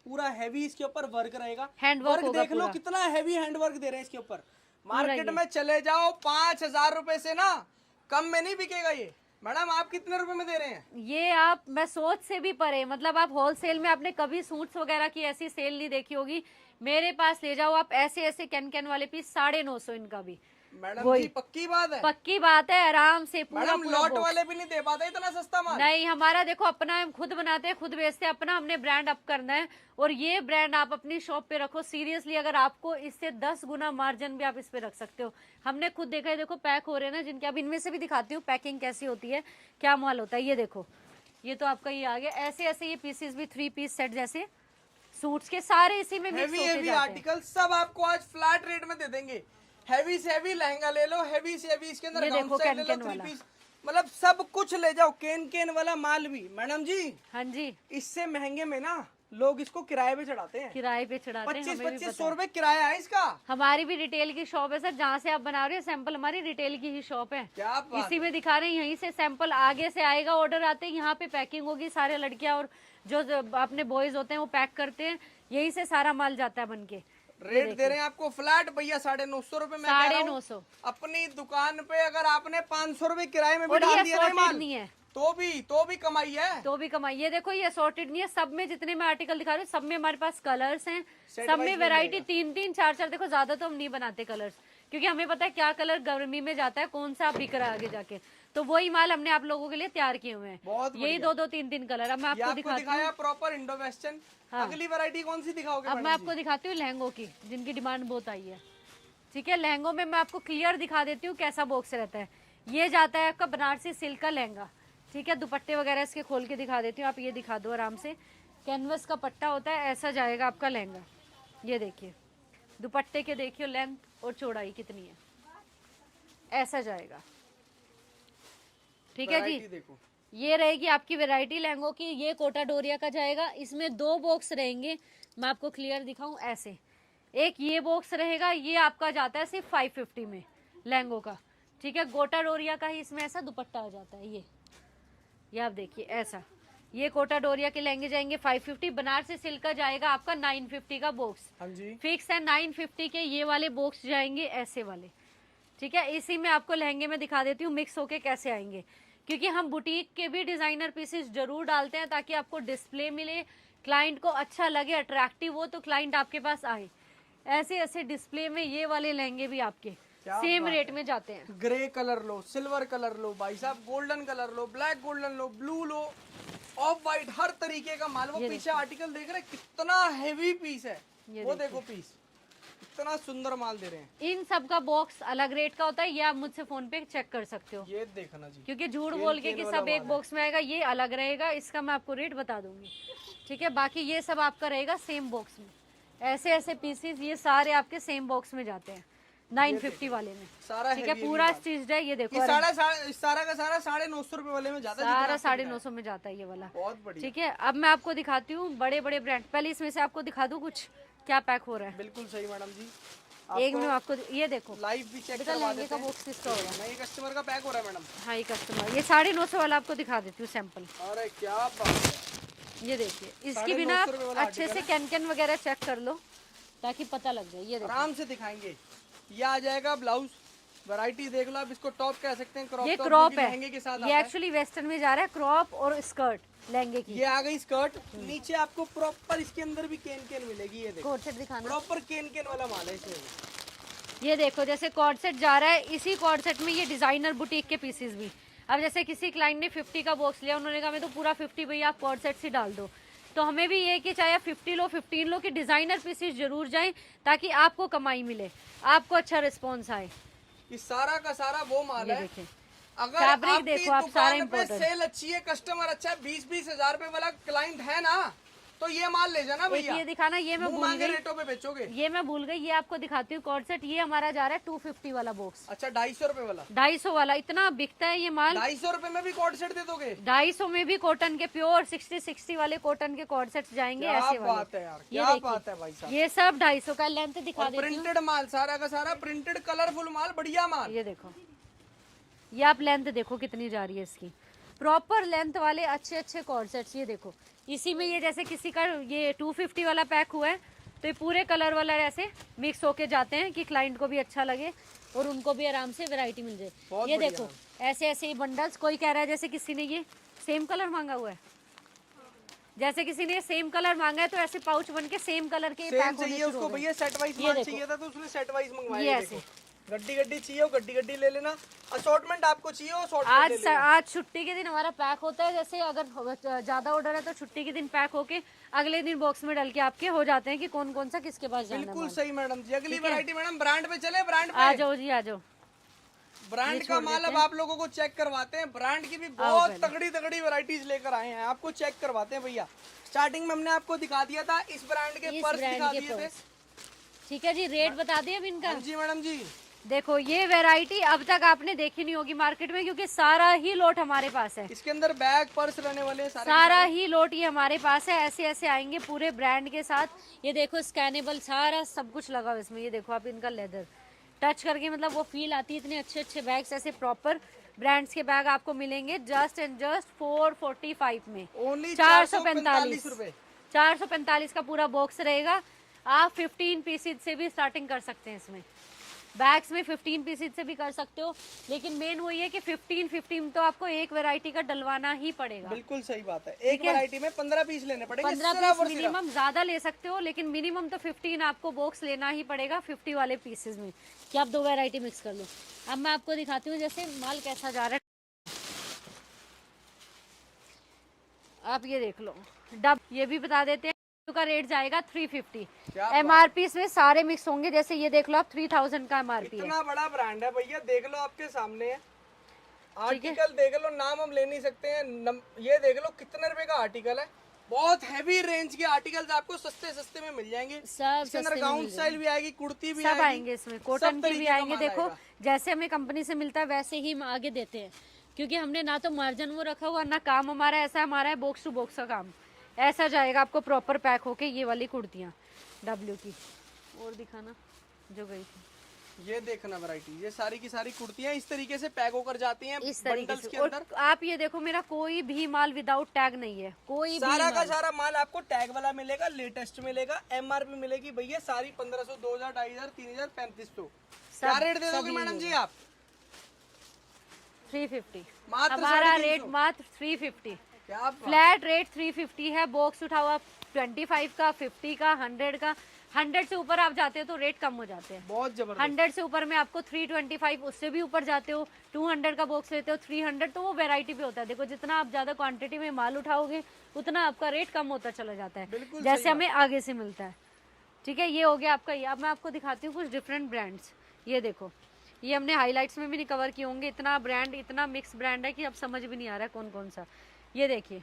पूरा हैवी इसके ऊपर वर्क रहेगा। हैंडवर्क होगा देख लो कितना हैवी हैंडवर्क दे रहे हैं इसके ऊपर। मार्केट में चले जाओ 5000 रुपए से ना कम में नहीं बिकेगा ये। मैडम आप कितने रुपए में दे रहे हैं ये? आप मैं सोच से भी परे, मतलब आप होलसेल में आपने कभी सूट्स वगैरह की ऐसी सेल नहीं देखी होगी। मेरे पास ले जाओ आप ऐसे ऐसे कैन वाले पीस 950 इनका भी। मैडम जी पक्की बात है, पक्की बात है, आराम से पूरा मैडम पूरा लॉट box। वाले भी नहीं दे पाते इतना सस्ता माल। नहीं, हमारा देखो अपना, हम खुद बनाते हैं खुद बेचते हैं, अपना हमने ब्रांड अप करना है। और ये ब्रांड आप अपनी शॉप पे रखो सीरियसली, अगर आपको इससे 10 गुना मार्जिन भी आप इस पे रख सकते हो। हमने खुद देखा है, देखो पैक हो रहे हैं ना जिनके, अब इनमें से भी दिखाती हूँ पैकिंग कैसी होती है, क्या माल होता है। ये देखो ये तो आपका ये आ गया। ऐसे ऐसे ये पीसेस भी 3 पीस सेट जैसे सूट्स के सारे इसी में मिक्स होते हैवी जाते हैं। आर्टिकल सब आपको आज फ्लैट रेट में दे देंगे। हैवी से हैवी लहंगा ले लो, हैवी से हैवी इसके अंदर ये गाउन देखो स्टाइल ले लो, कैन 3 वाला। पीस, मतलब सब कुछ ले जाओ। केन वाला माल भी मैडम जी, हाँ जी, इससे महंगे में ना लोग इसको किराए पे चढ़ाते हैं, किराए पे चढ़ाते हैं, 2500 रुपए किराया है इसका। हमारी भी रिटेल की शॉप है सर, जहाँ से आप बना रहे हो सैंपल हमारी रिटेल की ही शॉप है। क्या बात इसी में दिखा रहे हैं, यहीं से सैंपल आगे से आएगा, ऑर्डर आते हैं, यहाँ पे पैकिंग होगी, सारे लड़कियां और जो अपने बॉयज होते हैं वो पैक करते हैं, यहीं से सारा माल जाता है बनके। रेट दे रहे हैं आपको फ्लैट भैया 950 रुपए में। 950। अपनी दुकान पे अगर आपने 500 रुपए किराए में भी और डाल ये दिया ना sorted माल, नहीं है, तो भी कमाई है। तो भी कमाई। ये देखो ये सॉर्टेड नहीं है, सब में जितने मैं आर्टिकल दिखा रही हूँ सब में हमारे पास कलर्स हैं, Set सब में wise वैरायटी मिल 3-3 4-4। देखो ज्यादा तो हम नहीं बनाते कलर्स, क्योंकि हमें पता है क्या कलर गर्मी में जाता है, कौन सा बिक रहा है आगे जाके, तो वही माल हमने आप लोगों के लिए तैयार किए हुए हैं। बहुत यही 2-2 3-3 कलर। अब मैं ये आपको आपको दिखाती हूँ, दिखाया प्रॉपर इंडो वेस्टर्न। अगली वैरायटी कौन सी दिखाओगे अब मैडम मैं जी? आपको दिखाती हूँ लहंगों की, जिनकी डिमांड बहुत आई है। ठीक है, लहंगों में मैं आपको क्लियर दिखा देती हूँ कैसा बॉक्स रहता है। ये जाता है आपका बनारसी सिल्क का लहंगा। ठीक है, दुपट्टे वगैरह इसके खोल के दिखा देती हूँ, आप ये दिखा दो आराम से। कैनवस का पट्टा होता है, ऐसा जाएगा आपका लहंगा। ये देखिए दुपट्टे के, देखिए लेंथ और चौड़ाई कितनी है, ऐसा जाएगा। ठीक है जी, वैरायटी देखो। ये रहेगी आपकी वैरायटी लहंगों की। ये कोटा डोरिया का जाएगा, इसमें 2 बॉक्स रहेंगे, मैं आपको क्लियर दिखाऊं ऐसे। एक ये बॉक्स रहेगा, ये आपका जाता है सिर्फ 550 में लहंगों का। ठीक है, कोटा डोरिया का ही इसमें ऐसा दुपट्टा आ जाता है। ये आप देखिए ऐसा, ये कोटा डोरिया के लहंगे जाएंगे 550। बनारसी सिल्क का जाएगा आपका 950 का बॉक्स। हाँ जी, फिक्स है 950 के ये वाले बॉक्स जाएंगे ऐसे वाले। ठीक है, इसी में आपको लहंगे में दिखा देती हूँ मिक्स होके कैसे आएंगे, क्योंकि हम बुटीक के भी डिजाइनर पीसेस जरूर डालते हैं ताकि आपको डिस्प्ले मिले, क्लाइंट को अच्छा लगे, अट्रैक्टिव हो तो क्लाइंट आपके पास आए। ऐसे ऐसे डिस्प्ले में ये वाले लहंगे भी आपके सेम रेट में जाते हैं। ग्रे कलर लो, सिल्वर कलर लो भाई साहब, गोल्डन कलर लो, ब्लैक गोल्डन लो, ब्लू लो, ऑफ वाइट, हर तरीके का माल। वो पीछे आर्टिकल देख रहे हैं, कितना हेवी पीस है, वो देखो पीस, इतना सुंदर माल दे रहे हैं। इन सब का बॉक्स अलग रेट का होता है, ये आप मुझसे फोन पे चेक कर सकते हो। ये देखना जी, क्योंकि झूठ बोल के कि सब एक बॉक्स में आएगा, ये अलग रहेगा, इसका मैं आपको रेट बता दूंगी। ठीक है, बाकी ये सब आपका रहेगा सेम बॉक्स में। ऐसे ऐसे पीसेस ये सारे आपके सेम बॉक्स में जाते हैं 950 वाले में। सारा ठीक है, पूरा स्टिच्ड है। ये देखो ये सारा का सारा 950 रुपए वाले में जाता है, सारा 950 में जाता है ये वाला। बहुत बढ़िया। ठीक है, अब मैं आपको दिखाती हूँ बड़े बड़े ब्रांड। पहले इसमें से आपको दिखा दूँ कुछ क्या पैक हो रहा है। बिल्कुल सही मैडम जी, एक मिनट आपको ये देखो, लाइव भी चेक बेटा करवा लहंगे देते का हैं। बॉक्स किसका हो रहा है। नहीं, कस्टमर का पैक हो रहा है मैडम। हाँ ये कस्टमर, ये 950 वाला आपको दिखा देती हूँ सैंपल। अरे क्या बात है, ये देखिए, इसकी भी ना आप 950 रुपए वाला अच्छे से कैन वगैरह चेक कर लो ताकि पता लग जाए। ये देखो, आराम से दिखाएंगे। ये आ जाएगा ब्लाउज, वैरायटी देख लो आप, इसको टॉप कह सकते हैं, क्रॉप ये टॉप, क्रॉप जो कि है, लहंगे के साथ ये आता है। एक्चुअली वेस्टर्न में जा रहा है, क्रॉप और स्कर्ट लहंगे की। ये आ गई स्कर्ट, नीचे आपको प्रॉपर इसके अंदर भी केन केन मिलेगी। ये देखो, कोट सेट दिखाना। प्रॉपर केन केन वाला माल है इसमें। ये देखो, जैसे कॉर्ड सेट जा रहा है, इसी कॉर्ड सेट में ये डिजाइनर बुटीक के पीसेस भी। अब जैसे किसी क्लाइंट ने 50 का बॉक्स लिया, उन्होंने कहा मैं तो पूरा 50 भैया आप कॉर्ड सेट से डाल दो, तो हमें भी ये कि चाहे 50 लो 15 लो कि डिजाइनर पीसेस जरूर जाएं ताकि आपको कमाई मिले, आपको अच्छा रिस्पॉन्स आए। ये सारा का सारा वो माल ये है। देखिए, अगर फैब्रिक आपकी देखो आप, सारा दुकान पे इम्पोर्टेंट। सेल अच्छी है, कस्टमर अच्छा है, 20-20 हजार रुपए वाला क्लाइंट है ना, तो ये माल ले जाना एक भैया। ये दिखाना, ये मैं मुंह भूल मांगे गई, रेटों पे बेचोगे। ये मैं भूल गई, ये आपको दिखाती हूँ कॉर्ड सेट। ये हमारा जा रहा है 250 वाला बॉक्स, अच्छा, 250 रुपए वाला। 250 वाला इतना बिकता है ये माल। 250 रुपए में भी कोट सेट दे दोगे? 250 में भी कॉटन के प्योर 60-60 वाले कॉटन के कॉर्ड सेट्स जाएंगे क्या ऐसे वाले। बात है यार, ये क्या देखिए, बात है भाई साहब। ये सब 250 का। लेंथ दिखा देती हूँ, प्रिंटेड माल, सारा का सारा प्रिंटेड कलरफुल माल, बढ़िया माल। ये देखो, ये आप लेंथ देखो कितनी जा रही है इसकी, प्रॉपर लेंथ वाले अच्छे अच्छे कॉर्ड सेट्स। ये देखो, इसी में ये जैसे किसी का ये 250 वाला पैक हुआ है, तो ये पूरे कलर वाला ऐसे मिक्स होके जाते हैं कि क्लाइंट को भी अच्छा लगे और उनको भी आराम से वैरायटी मिल जाए। ये देखो, ऐसे ऐसे ही बंडल्स। कोई कह रहा है जैसे किसी ने ये सेम कलर मांगा हुआ है, जैसे किसी ने सेम कलर मांगा है, तो ऐसे पाउच बन के सेम कलर के पैक होने चाहिए शुरू उसको हो गए। भैया, सेट वाइज माल चाहिए था तो उसने सेट वाइज ये मंगवाया। ऐसे गड्डी गड्डी चाहिए हो, गड्डी गड्डी ले लेना। असॉर्टमेंट आपको चाहिए हो, असॉर्टमेंट ले लेना। आज छुट्टी के दिन हमारा पैक होता है, जैसे अगर ज्यादा ऑर्डर है तो छुट्टी के दिन पैक होके अगले दिन बॉक्स में डल के आपके हो जाते हैं कि कौन कौन सा किसके पास जाना है। बिल्कुल सही मैडम जी। अगली वैरायटी मैडम, ब्रांड पे चले, ब्रांड आ पे। जाओ जी, आ जाओ। ब्रांड का माल अब आप लोगों को चेक करवाते हैं। ब्रांड की भी बहुत तगड़ी तगड़ी वैरायटीज लेकर आए हैं, आपको चेक करवाते हैं भैया। स्टार्टिंग में हमने आपको दिखा दिया था इस ब्रांड के पर्स, दिखा दिए थे। ठीक है जी, रेट बता दिए अब इनका। हाँ जी मैडम जी, देखो ये वैरायटी अब तक आपने देखी नहीं होगी मार्केट में, क्योंकि सारा ही लोट हमारे पास है। इसके अंदर बैग पर्स रहने वाले हैं सारे के सारा सारे। ही लोट ये हमारे पास है, ऐसे ऐसे आएंगे पूरे ब्रांड के साथ। ये देखो स्कैनेबल सारा सब कुछ लगा हुआ इसमें। ये देखो आप इनका लेदर टच करके मतलब वो फील आती है। इतने अच्छे अच्छे बैग्स, ऐसे प्रॉपर ब्रांड्स के बैग आपको मिलेंगे जस्ट एंड जस्ट 445 में। ओनली 445 रुपए। 445 का पूरा बॉक्स रहेगा। आप 15 पीसेज से भी स्टार्टिंग कर सकते हैं इसमें। बैग्स में 15 पीसेज से भी कर सकते हो, लेकिन मेन वही है कि 15 तो आपको एक वैरायटी का डलवाना ही पड़ेगा। बिल्कुल सही बात है। एक वैरायटी में 15 पीस लेने पड़ेंगे। 15 सिर्फ पीस और सिर्फ। मिनिमम, ज्यादा ले सकते हो लेकिन मिनिमम तो 15 आपको बॉक्स लेना ही पड़ेगा 50 वाले पीसेज में, कि आप 2 वैरायटी मिक्स कर लो। अब मैं आपको दिखाती हूँ जैसे माल कैसा जा रहा है। आप ये देख लो डब, ये भी बता देते हैं का रेट जाएगा 350। क्या एमआरपी इसमें सारे मिक्स होंगे। जैसे ये देख लो आप 3000 का एमआरपी है। इतना बड़ा ब्रांड है भैया, देख लो आपके सामने है। आर्टिकल देख लो, नाम हम ले नहीं सकते हैं। ये देख लो कितने रुपए का आर्टिकल है। बहुत हैवी रेंज के आर्टिकल्स आपको सस्ते सस्ते में मिल जाएंगे। सब इसके अंदर सस्ते गाउन स्टाइल भी आएगी, कुर्ती भी सब आएगी, आएंगे इसमें, कॉटन के भी तरीके का आएंगे। माल देखो आएगा। जैसे हमें कंपनी से मिलता है वैसे ही हम आगे देते हैं, क्योंकि हमने ना तो मार्जिन वो रखा हुआ, ना काम हमारा ऐसा है। हमारा है बॉक्स टू बॉक्स का काम। ऐसा जाएगा आपको प्रॉपर पैक होके। ये वाली कुर्तियाँ डब्ल्यू की, और दिखाना जो गई थी। ये देखना वैरायटी, ये सारी की सारी कुर्तियां इस तरीके से पैक होकर जाती हैं इस तरीके बंडल्स से। के और अंदर। आप ये देखो मेरा कोई भी माल विदाउट टैग नहीं है, कोई भी सारा का माल। सारा माल आपको टैग वाला मिलेगा, लेटेस्ट मिलेगा। एमआरपी मिलेगी भैया सारी 1500, 2000, 2500, 3000, 3500। क्या रेट दे दोगे मैडम जी आप? 350 मात्र हमारा 350। रेट मात्र 350। क्या बात। फ्लैट रेट 350 है। बॉक्स उठाओ आप 25 का, 50 का, 100 का। 100 से ऊपर आप जाते हो तो रेट कम हो जाते हैं। बहुत जबरदस्त। 100 से ऊपर में आपको 325, उससे भी ऊपर जाते हो 200 का बॉक्स लेते हो 300, तो वो वैरायटी पे होता है। देखो जितना आप ज्यादा क्वांटिटी में माल उठाओगे उतना आपका रेट कम होता चला जाता है, बिल्कुल जैसे सही हमें आगे से मिलता है। ठीक है, ये हो गया आपका। ये अब मैं आपको दिखाती हूँ कुछ डिफरेंट ब्रांड्स। ये देखो, ये हमने हाईलाइट्स में भी नहीं कवर किए होंगे। इतना ब्रांड, इतना मिक्स ब्रांड है कि अब समझ भी नहीं आ रहा है कौन कौन सा। ये देखिए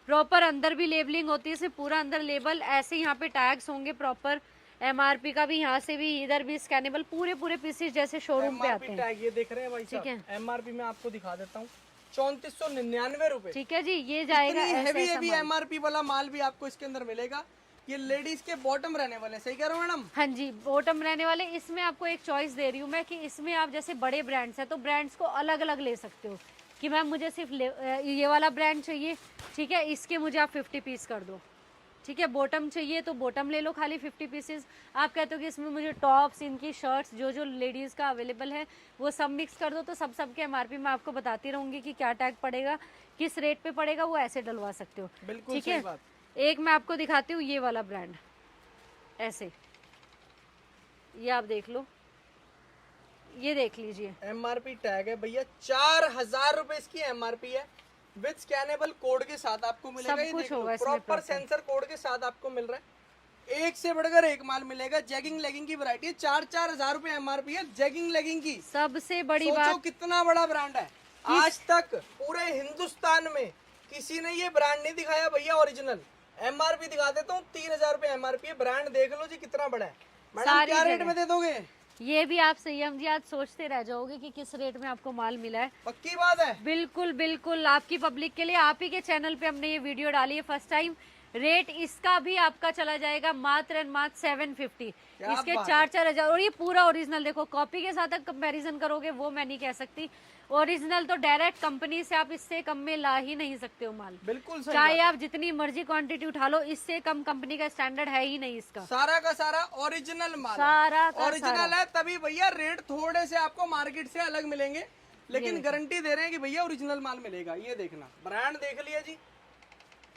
प्रॉपर अंदर भी लेबलिंग होती है, सिर्फ पूरा अंदर लेबल। ऐसे यहाँ पे टैग्स होंगे प्रॉपर। एमआरपी का भी यहाँ से भी, इधर भी स्कैनेबल, पूरे पूरे पीसेस जैसे शोरूम पे आते हैं। टैग ये देख रहे हैं भाई साहब। ठीक है। एमआरपी में आपको दिखा देता हूँ, 3499 रुपए। ठीक है जी, ये जाएगा हैवी ऐसा हैवी माल। एमआरपी वाला माल भी आपको इसके अंदर मिलेगा। ये लेडीज के बॉटम रहने वाले हैं, सही कह रहा हूँ मैडम? हाँ जी, बॉटम रहने वाले। इसमें आपको एक चॉइस दे रही हूँ मैं कि इसमें आप जैसे बड़े ब्रांड्स हैं तो ब्रांड्स को अलग अलग ले सकते हो, कि मैम मुझे सिर्फ ये वाला ब्रांड चाहिए, ठीक है, इसके मुझे आप 50 पीस कर दो। ठीक है, बॉटम चाहिए तो बॉटम ले लो खाली 50 पीसेस। आप कहते हो कि इसमें मुझे टॉप्स, इनकी शर्ट्स, जो जो लेडीज़ का अवेलेबल है वो सब मिक्स कर दो, तो सब के एमआरपी मैं आपको बताती रहूँगी कि क्या टैग पड़ेगा, किस रेट पे पड़ेगा, वो ऐसे डलवा सकते हो। बिल्कुल ठीक सही है, बात। एक मैं आपको दिखाती हूँ ये वाला ब्रांड। ऐसे ये आप देख लो, ये देख लीजिए। एमआरपी टैग है भैया, 4000 रुपए इसकी एमआरपी है। विद स्कैनेबल कोड के साथ आपको मिलेगा। सब ये कुछ देख लो, होगा इसमें प्रॉपर proper। सेंसर कोड के साथ आपको मिल रहा है। एक से बढ़कर एक माल मिलेगा। जैगिंग लेगिंग की वैरायटी है, 4-4000 रुपए एमआरपी है जैगिंग लेगिंग की। सबसे बड़ी सोचो बात, कितना बड़ा ब्रांड है। आज तक पूरे हिंदुस्तान में किसी ने ये ब्रांड नहीं दिखाया भैया ओरिजिनल। एमआरपी दिखा देता हूँ, 3000 रुपए एमआरपी है। ब्रांड देख लो जी कितना बड़ा है। मैडम सारी क्या रेट जगह। में दे दोगे? ये भी आप संयम जी आज सोचते रह जाओगे कि किस रेट में आपको माल मिला है। पक्की बात है। बिल्कुल बिल्कुल, आपकी पब्लिक के लिए, आप ही के चैनल पे हमने ये वीडियो डाली है फर्स्ट टाइम। रेट इसका भी आपका चला जाएगा मात्र एंड मात्र 750। क्या इसके बात 4-4 हजार। और ये पूरा ओरिजिनल। देखो कॉपी के साथ कंपैरिजन करोगे वो मैं नहीं कह सकती। ओरिजिनल तो डायरेक्ट कंपनी से आप इससे कम में ला ही नहीं सकते हो माल। बिल्कुल सही चाहे बात आप जितनी मर्जी क्वांटिटी उठा लो, इससे कम कंपनी का स्टैंडर्ड है ही नहीं इसका। सारा का सारा ओरिजिनल माल सारा का ओरिजिनल है, तभी भैया रेट थोड़े से आपको मार्केट से अलग मिलेंगे, लेकिन गारंटी दे रहे हैं कि भैया ओरिजिनल माल मिलेगा। ये देखना, ब्रांड देख लिया जी,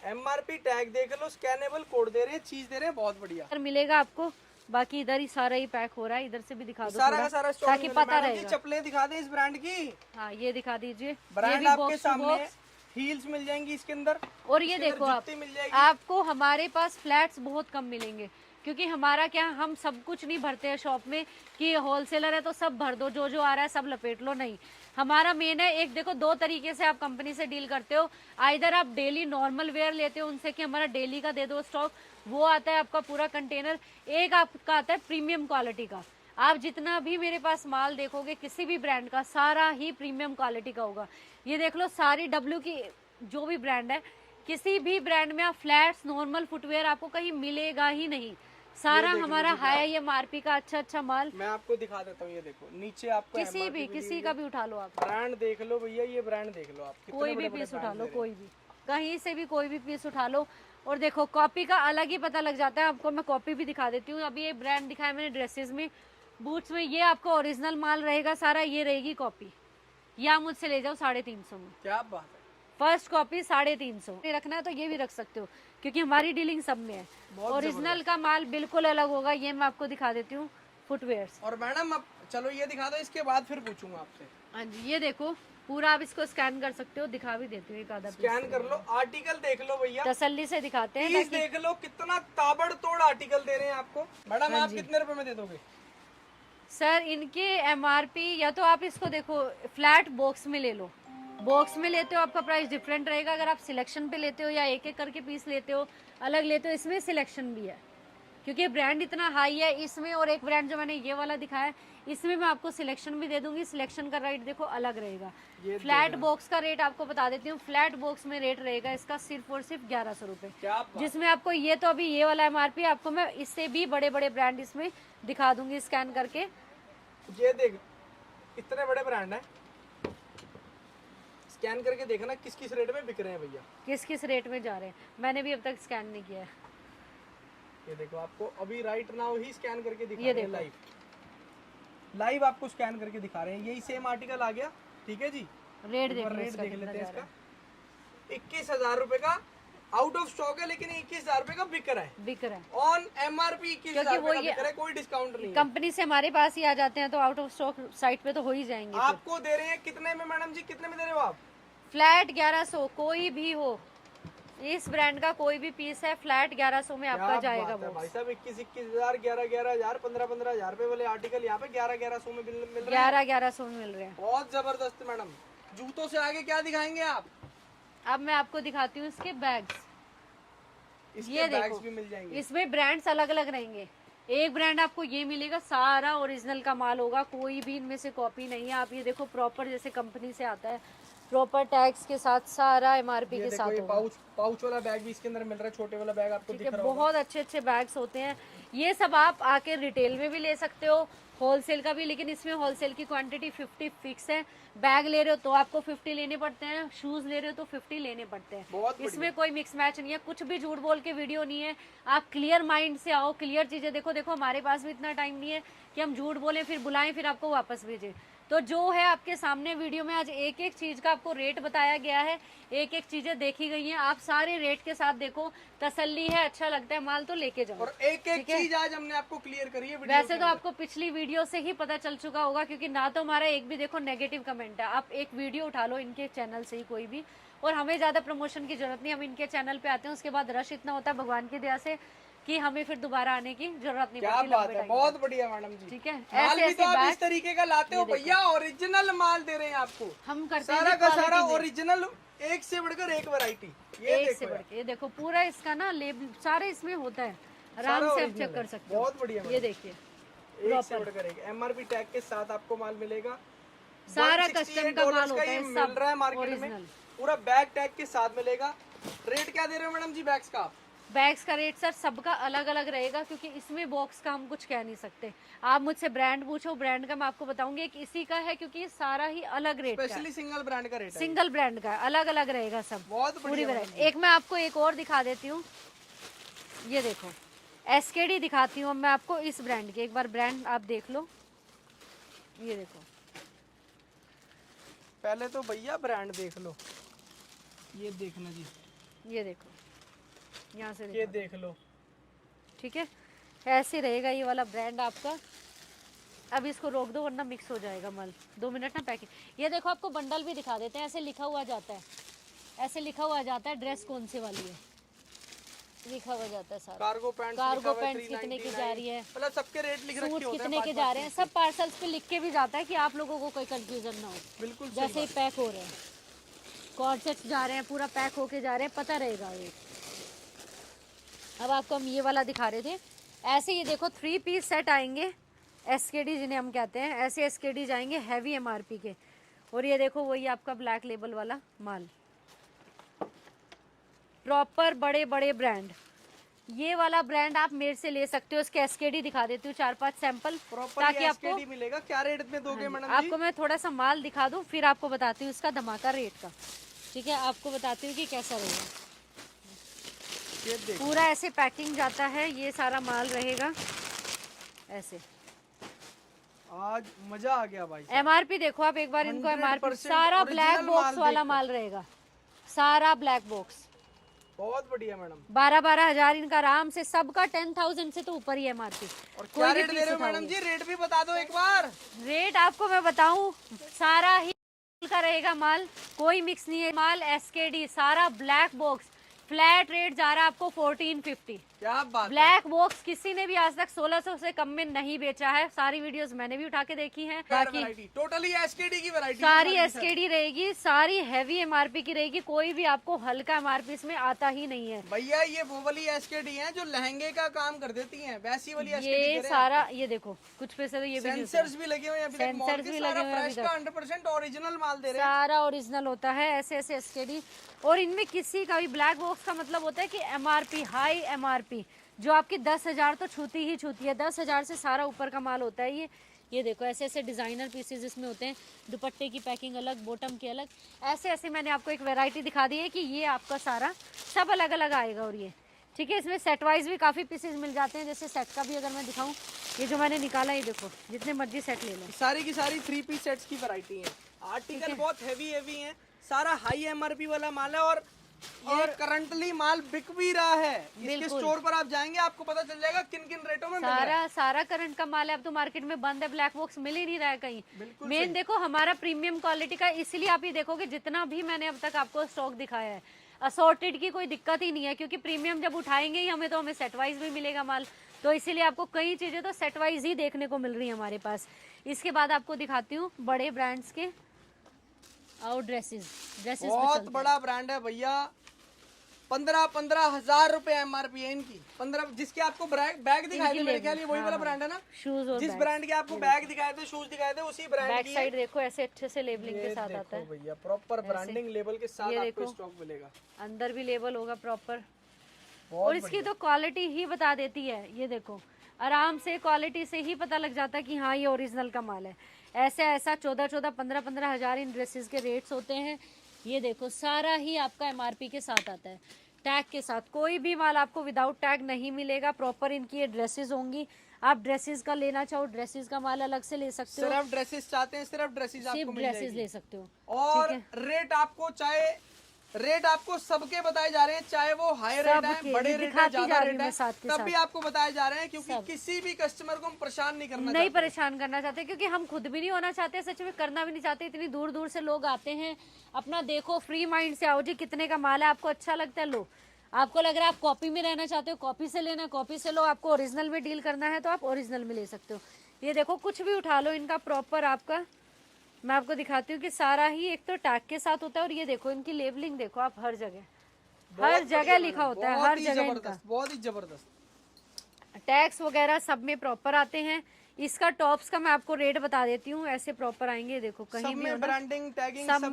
एमआरपी टैग देख लो, स्कैनेबल कोड दे रहे हैं, चीज दे रहे हैं, बहुत बढ़िया। इधर मिलेगा आपको। बाकी इधर ही सारा ही पैक हो रहा है, इधर से भी दिखा दो सारा थोड़ा, का सारा स्टॉक ताकि पता रहेगा। चप्पलें दिखा दे इस ब्रांड की। हाँ ये दिखा दीजिए, ये ब्रांड भी आपके बॉक्स टू सामने है। बॉक्स। हील्स मिल जाएंगी इसके अंदर। और ये इसके अंदर देखो आप, जूती मिल जाएगी। आपको हमारे पास फ्लैट्स बहुत कम मिलेंगे, क्योंकि हमारा क्या, हम सब कुछ नहीं भरते हैं शॉप में कि होलसेलर है तो सब भर दो, जो जो आ रहा है सब लपेट लो। नहीं, हमारा मेन है, एक देखो दो तरीके से आप कंपनी से डील करते हो। आइदर आप डेली नॉर्मल वेयर लेते हो उनसे कि हमारा डेली का दे दो स्टॉक, वो आता है आपका पूरा कंटेनर। एक आपका आता है प्रीमियम क्वालिटी का। आप जितना भी मेरे पास माल देखोगे किसी भी ब्रांड का, सारा ही प्रीमियम क्वालिटी का होगा। ये देख लो, सारी डब्ल्यू की जो भी ब्रांड है, किसी भी ब्रांड में आप फ्लैट्स नॉर्मल फुटवेयर आपको कहीं मिलेगा ही नहीं। सारा हमारा हाई एमआरपी का अच्छा माल। मैं आपको दिखा देता हूँ, ये देखो नीचे आपको किसी का भी उठा लो आप, ब्रांड देख लो भैया, ये ब्रांड देख लो आप, कोई भी पीस उठा लो, कोई भी कहीं से भी कोई भी पीस उठा लो। और देखो कॉपी का अलग ही पता लग जाता है आपको। मैं कॉपी भी दिखा देती हूँ। अभी ये ब्रांड दिखाया मैंने ड्रेसेस में, बूट्स में, ये आपको ओरिजिनल माल रहेगा सारा, ये रहेगी कॉपी। या मुझसे ले जाओ 350 में। क्या बात है, फर्स्ट कॉपी 350 रखना है तो ये भी रख सकते हो, क्योंकि हमारी डीलिंग सब में है। ओरिजिनल का माल बिल्कुल अलग होगा। ये मैं आपको दिखा देती हूँ फुटवेयर्स। और मैडम अब चलो ये दिखा दो, इसके बाद फिर पूछूंगा आपसे। हाँ जी, ये देखो पूरा आप इसको स्कैन कर सकते हो, दिखा भी देती हूँ एक आधा स्कैन कर लो, आर्टिकल देख लो भैया, तसल्ली से दिखाते हैं। पीस देख लो, कितना ताबड़तोड़ आर्टिकल दे रहे हैं आपको। मैडम आप कितने रुपए में दे दोगे? सर इनके एमआरपी, या तो आप इसको देखो फ्लैट बॉक्स में ले लो, बॉक्स में लेते हो आपका प्राइस डिफरेंट रहेगा। अगर आप सिलेक्शन पे लेते हो या एक एक करके पीस लेते हो, अलग लेते हो, इसमें सिलेक्शन भी है क्योंकि ब्रांड इतना हाई है इसमें। और एक ब्रांड जो मैंने ये वाला दिखाया, इसमें मैं आपको सिलेक्शन भी दे दूंगी। सिलेक्शन का रेट देखो अलग रहेगा। फ्लैट बॉक्स का रेट आपको बता देती हूँ। फ्लैट बॉक्स में रेट रहेगा इसका सिर्फ और सिर्फ 1100 रुपए, जिसमें आपको ये तो अभी ये वाला एमआरपी, आपको मैं इससे भी बड़े बड़े ब्रांड इसमें दिखा दूंगी स्कैन करके। ये देख, इतने बड़े ब्रांड है, स्कैन करके देखना किस किस रेट में बिक रहे हैं भैया, किस किस रेट में जा रहे हैं। मैंने भी अब तक स्कैन नहीं किया है। ये देखो आपको अभी राइट नाउ ही स्कैन करके दिखा ये रहे हैं, लाइव आपको स्कैन करके दिखा रहे हैं। यही सेम आर्टिकल आ गया, ठीक है जी। रेट रेट देख देख लेते हैं इसका। 21,000 रुपए का आउट ऑफ स्टॉक है, लेकिन 21,000 रुपए का बिक रहा है। बिक रहा है ऑन एमआरपी 21,000 रुपए का बिक रहा है, कोई डिस्काउंट नहीं है। कंपनी से हमारे पास ही आ जाते हैं तो आउट ऑफ स्टॉक साइट पे तो हो ही जाएंगे। आपको दे रहे हैं कितने में मैडम जी, कितने में दे रहे हो आप? फ्लैट 1100, कोई भी हो इस ब्रांड का कोई भी पीस है, फ्लैट 1100 में आपका जाएगा। भाई साहब 21,000, 11,000, 11,000 रुपए वाले आर्टिकल यहाँ पे 11,100 में मिल रहे हैं। 1100 में मिल रहे हैं। बहुत जबरदस्त मैडम। जूतों से आगे क्या दिखाएंगे आप? अब मैं आपको दिखाती हूँ इसके बैग्स। ये बैग्स भी मिल जाएंगे। इसमें ब्रांड्स अलग अलग रहेंगे। एक ब्रांड आपको ये मिलेगा, सारा ओरिजिनल का माल होगा, कोई भी इनमें से कॉपी नहीं है। आप ये देखो प्रॉपर जैसे कंपनी से आता है, प्रॉपर टैग्स के साथ, सारा एमआरपी के साथ होगा। पाउच वाला बैग भी इसके अंदर मिल रहा है, छोटे वाला बैग आपको दिख रहा होगा। बहुत अच्छे अच्छे बैग्स होते हैं। ये सब आप आके रिटेल में भी ले सकते हो, होलसेल का भी, लेकिन इसमें होलसेल की क्वांटिटी 50 फिक्स है। बैग ले रहे हो तो आपको 50 लेने पड़ते हैं, शूज ले रहे हो तो 50 लेने पड़ते हैं। इसमें कोई मिक्स मैच नहीं है, कुछ भी झूठ बोल के वीडियो नहीं है। आप क्लियर माइंड से आओ, क्लियर चीजें देखो। देखो हमारे पास भी इतना टाइम नहीं है कि हम झूठ बोलें फिर बुलाएं फिर आपको वापस भेजें। तो जो है आपके सामने वीडियो में आज एक एक चीज का आपको रेट बताया गया है, एक एक चीजें देखी गई हैं। आप सारे रेट के साथ देखो, तसल्ली है, अच्छा लगता है माल तो लेके जाओ। और एक एक चीज आज हमने आपको क्लियर करी है। वैसे तो आपको पिछली वीडियो से ही पता चल चुका होगा, क्योंकि ना तो हमारा एक भी देखो नेगेटिव कमेंट है। आप एक वीडियो उठा लो इनके चैनल से ही कोई भी, और हमें ज्यादा प्रमोशन की जरूरत नहीं। हम इनके चैनल पे आते हैं, उसके बाद रश इतना होता है भगवान की दया से कि हमें फिर दोबारा आने की जरूरत नहीं पड़ती। क्या बात है, बहुत बढ़िया मैडम जी। ठीक है, माल भी तो आप इस तरीके का लाते हो भैया, ओरिजिनल माल दे रहे हैं आपको। हम करते सारा का सारा ओरिजिनल, एक से बढ़कर एक वैरायटी। एक से बढ़ के ये देखो पूरा इसका ना लेबल सारे इसमें होता है, आराम से आप चेक कर सकते हो। बहुत बढ़िया, ये देखिए एक से बढ़कर एक एमआरपी टैग के साथ आपको माल मिलेगा। सारा कस्टम का माल होता है, मिल रहा है मार्केट में, पूरा बैग टैग के साथ मिलेगा। रेट क्या दे रहे हो मैडम जी बैग्स का? बैग्स का रेट सर सबका अलग अलग रहेगा, क्योंकि इसमें बॉक्स का हम कुछ कह नहीं सकते। आप मुझसे ब्रांड पूछो, ब्रांड का मैं आपको बताऊंगी एक इसी का है, क्योंकि सारा ही अलग रेट का है। स्पेशली सिंगल ब्रांड का रेट है, सिंगल ब्रांड का अलग अलग रहेगा सब, बहुत पूरी वैरायटी। एक मैं आपको एक और दिखा देती हूँ, ये देखो एसकेडी दिखाती हूँ मैं आपको इस ब्रांड की। एक बार ब्रांड आप देख लो, ये देखो। पहले तो भैया ब्रांड देख लो, ये देखना जी, ये देखो यहाँ से ये देख लो, ठीक है। ऐसे रहेगा ये वाला ब्रांड आपका। अब इसको रोक दो वरना मिक्स हो जाएगा माल। 2 मिनट ना पैकिंग। ये देखो आपको बंडल भी दिखा देते हैं, ऐसे लिखा हुआ जाता है, ऐसे लिखा हुआ जाता है ड्रेस कौन से वाली है, लिखा हुआ जाता है सारा। कार्गो पैंट कितने की जा रही है, मतलब सबके रेट लिख रखे होते हैं, कितने के जा रहे हैं, सब पार्सल्स पे लिख के भी जाता है कि आप लोगों को कोई कंफ्यूजन ना हो। बिल्कुल जैसे ही पैक हो रहे हैं, कॉर्सेट्स जा रहे हैं, पूरा पैक होके जा रहे हैं, पता रहेगा ये। अब आपको हम ये वाला दिखा रहे थे, ऐसे ये देखो 3 पीस सेट आएंगे, एसकेडी जिन्हें हम कहते हैं, ऐसे एसकेडी जाएंगे हैवी एमआरपी के। और ये देखो वही आपका ब्लैक लेबल वाला माल, प्रॉपर बड़े बड़े ब्रांड। ये वाला ब्रांड आप मेरे से ले सकते हो। इसके एसकेडी दिखा देती हूँ 4-5 सैंपल, ताकि आपको एसकेडी मिलेगा। क्या रेट में दोगे मैडम जी? आपको मैं थोड़ा सा माल दिखा दूँ, फिर आपको बताती हूँ इसका धमाका रेट का। ठीक है, आपको बताती हूँ कि कैसा रहेगा। ये देखो, पूरा ऐसे पैकिंग जाता है, ये सारा माल रहेगा ऐसे। आज मजा आ गया भाई। एमआरपी देखो आप एक बार इनको, एमआरपी 100% सारा ब्लैक original बॉक्स माल वाला देखो। माल रहेगा, सारा ब्लैक बॉक्स। बहुत बढ़िया मैडम। 12-12 हजार इनका आराम से, सबका 10,000 से तो ऊपर ही एमआरपी। और क्या रेट दे रहे हो मैडम जी? रेट भी बता दो एक बार। रेट आपको मैं बताऊं, सारा ही का रहेगा माल, कोई मिक्स नहीं है माल। एसकेडी सारा ब्लैक बॉक्स, फ्लैट रेट जा रहा है आपको 1450। क्या बात है। ब्लैक बॉक्स किसी ने भी आज तक 1600 से कम में नहीं बेचा है। सारी वीडियोस मैंने भी उठा के देखी हैं। बाकी टोटली एसकेडी की वैरायटी, सारी एसकेडी रहेगी, सारी हैवी एमआरपी की रहेगी, कोई भी आपको हल्का एमआरपी इसमें आता ही नहीं है। भैया ये वो वाली एसकेडी है जो लहंगे का काम कर देती हैं, वैसी वाली ये सारा, ये देखो कुछ पैसे तो ये भी सेंसर्स भी लगे हुए हैं, सेंसर्स भी लगे हुए हैं अभी तक। 100% ओरिजिनल माल दे रहे हैं। सारा ओरिजिनल होता है ऐसे ऐसे एसकेडी। और इनमें किसी का भी ब्लैक बॉक्स का मतलब होता है कि एमआरपी, हाई एमआरपी, जो आपकी 10,000 तो छूती ही छूती है। 10,000 से सारा ऊपर का माल होता है ये देखो ऐसे ऐसे डिजाइनर पीसेज इसमें होते हैं। दुपट्टे की पैकिंग अलग, बॉटम की अलग, ऐसे ऐसे मैंने आपको एक वैरायटी दिखा दी है कि ये आपका सारा सब अलग अलग आएगा। और ये ठीक है, इसमें सेट वाइज भी काफ़ी पीसेज मिल जाते हैं। जैसे सेट का भी अगर मैं दिखाऊं, ये जो मैंने निकाला, ये देखो जितने मर्जी सेट ले लो। सारी की सारी 3 पीस सेट्स की वैरायटी है। आर्टिकल बहुत हैवी है, सारा हाई एमआरपी वाला माल है। और करंटली माल बिक भी रहा है। इसके स्टोर पर आप जाएंगे, आपको पता चल जाएगा किन किन रेटों में मिल रहा है। सारा करंट का माल है। अब तो मार्केट में बंद है, ब्लैक बॉक्स मिल ही नहीं रहा है कहीं। मेन देखो हमारा प्रीमियम क्वालिटी का, इसलिए आप ये देखोगे जितना भी मैंने अब तक आपको स्टॉक दिखाया है, असॉर्टेड की कोई दिक्कत ही नहीं है, क्योंकि प्रीमियम जब उठाएंगे ही हमें, तो हमें सेट वाइज भी मिलेगा माल। तो इसीलिए आपको कई चीजें तो सेट वाइज ही देखने को मिल रही है हमारे पास। इसके बाद आपको दिखाती हूँ बड़े ब्रांड्स के और ड्रेसेस बहुत बड़ा ब्रांड है भैया। 15-15 हजार रुपए एमआरपी है इनकी। 15, जिसके आपको बैग दिखाए थे मेरे ख्याल ये वही वाला ब्रांड है ना। शूज और जिस ब्रांड के आपको बैग दिखाए थे, शूज दिखाए थे, उसी ब्रांड बैक की साइड देखो ऐसे अच्छे से लेबलिंग के साथ आता है भैया। प्रॉपर ब्रांडिंग लेबल के साथ आपको स्टॉक मिलेगा। अंदर भी लेबल होगा प्रॉपर। और इसकी तो क्वालिटी ही बता देती है। ये देखो आराम से क्वालिटी से ही पता लग जाता है कि हाँ ये ओरिजिनल का माल है। ऐसा 14-14, 15-15 हजार इन ड्रेसेस के रेट्स होते हैं। ये देखो सारा ही आपका एमआरपी के साथ आता है, टैग के साथ। कोई भी माल आपको विदाउट टैग नहीं मिलेगा। प्रॉपर इनकी ये ड्रेसेस होंगी। आप ड्रेसेस का लेना चाहो, ड्रेसेस का माल अलग से ले सकते हो। सिर्फ ड्रेसेस चाहते हैं, सिर्फ ड्रेसेस आपको मिल ड्रेसेस ले सकते हो। और रेट आपको सबके बताए जा रहे हैं, चाहे वो हाई रेट है, बड़े रेट है, ज्यादा रेट है, तब भी आपको बताए जा रहे हैं, क्योंकि किसी भी कस्टमर को हम परेशान नहीं परेशान करना चाहते, क्योंकि हम खुद भी नहीं होना चाहते, सच में करना भी नहीं चाहते। इतनी दूर दूर से लोग आते हैं, अपना देखो फ्री माइंड से आओ जी। कितने का माल है, आपको अच्छा लगता है लो। आपको लग रहा है आप कॉपी में रहना चाहते हो, कॉपी से लेना, कॉपी से लो। आपको ओरिजिनल में डील करना है तो आप ओरिजिनल में ले सकते हो। ये देखो कुछ भी उठा लो इनका प्रॉपर आपका, मैं आपको दिखाती हूँ कि सारा ही एक तो टैग के साथ होता है। और ये देखो इनकी लेबलिंग देखो आप, हर जगह लिखा होता है, हर जगह इनका। बहुत ही जबरदस्त टैक्स वगैरह सब में प्रॉपर आते हैं। इसका टॉप्स का मैं आपको रेट बता देती हूँ, ऐसे प्रॉपर आएंगे। देखो कहीं भी ब्रांडिंग टैगिंग सब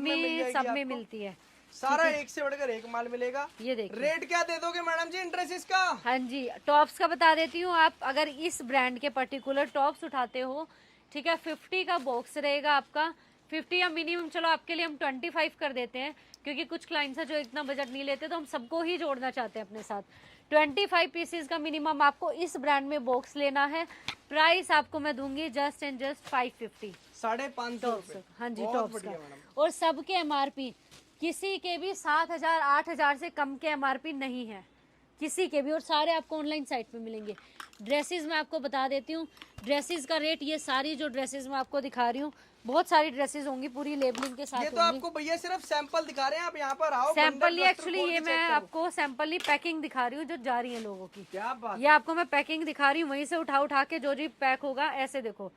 में मिलती है। सारा एक से बढ़कर एक माल मिलेगा। ये देखिए रेट क्या दे दोगे मैडम जी इन ड्रेसेस का? हाँ जी, टॉप्स का बता देती हूँ। आप अगर इस ब्रांड के पर्टिकुलर टॉप्स उठाते हो, ठीक है, 50 का बॉक्स रहेगा आपका। 50 या मिनिमम चलो आपके लिए हम 25 कर देते हैं, क्योंकि कुछ क्लाइंट्स हैं जो इतना बजट नहीं लेते, तो हम सबको ही जोड़ना चाहते हैं अपने साथ। 25 पीसेस का मिनिमम आपको इस ब्रांड में बॉक्स लेना है। प्राइस आपको मैं दूंगी जस्ट एंड जस्ट 550, 550। हाँ जी, टॉप्स का। और सबके एमआरपी किसी के भी 7,000 8,000 से कम के एमआरपी नहीं है, किसी के भी। और सारे आपको ऑनलाइन साइट पे मिलेंगे। ड्रेसेस मैं आपको बता देती हूँ, ड्रेसेस का रेट, ये सारी जो ड्रेसेस मैं आपको दिखा रही हूँ, बहुत सारी ड्रेसेस होंगी पूरी लेबलिंग के साथ। ये तो आपको भैया सिर्फ सैंपल दिखा रहे हैं, आप यहाँ पर आओ। सैंपल ही एक्चुअली ये मैं आपको सैंपल ही पैकिंग दिखा रही हूँ जो जा रही है लोगों की। क्या बात, ये आपको मैं पैकिंग दिखा रही हूँ, वहीं से उठा के जो पैक होगा। ऐसे देखो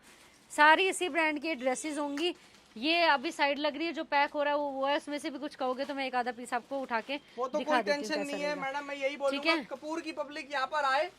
सारी इसी ब्रांड की ड्रेसेस होंगी। ये अभी साइड लग रही है जो पैक हो रहा है वो है, उसमें से भी कुछ कहोगे तो मैं एक आधा पीस आपको उठा के वो तो कोई टेंशन नहीं है मैडम। मैं यही बोलूंगा कपूर की पब्लिक यहाँ पर आए,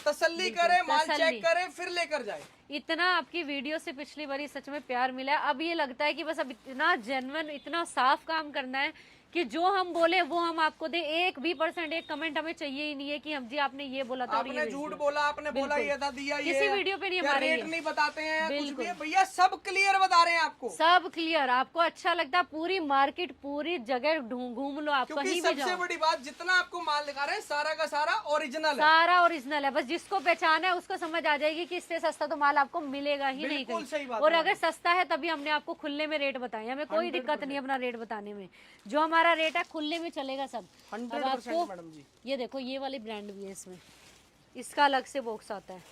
तसल्ली करे, माल तसल्ली। चेक करे, फिर लेकर जाए। इतना आपकी वीडियो से पिछली बारी सच में प्यार मिला है। अब ये लगता है कि बस अब इतना जेन्युइन, इतना साफ काम करना है कि जो हम बोले वो हम आपको दे। एक भी % एक कमेंट हमें चाहिए ही नहीं है कि हम जी आपने ये बोला था और आपने ये झूठ भेज बोला, आपने बोला ये था, दिया ये किसी है, वीडियो पे नहीं या हमारे रेट ये। नहीं बताते हैं या कुछ भी बिल्कुल। है। भैया सब क्लियर बता रहे हैं आपको, सब क्लियर। आपको अच्छा लगता है, पूरी मार्केट पूरी जगह घूम लो, आप क्योंकि कहीं भी सबसे जाओ, बड़ी बात जितना आपको माल दिखा रहे हैं सारा का सारा ओरिजिनल है। सारा ओरिजिनल है। बस जिसको पहचाना है उसको समझ आ जाएगी कि इससे सस्ता तो माल आपको मिलेगा ही नहीं बिल्कुल कहीं। सही बात और है अगर सस्ता है तभी हमने आपको खुले में रेट बताए, हमें कोई दिक्कत नहीं अपना रेट बताने में। जो हमारा रेट है खुले में चलेगा सब। अब 100% आपको मैडम जी। ये देखो, ये वाली ब्रांड भी है इसमें, इसका अलग से बॉक्स आता है।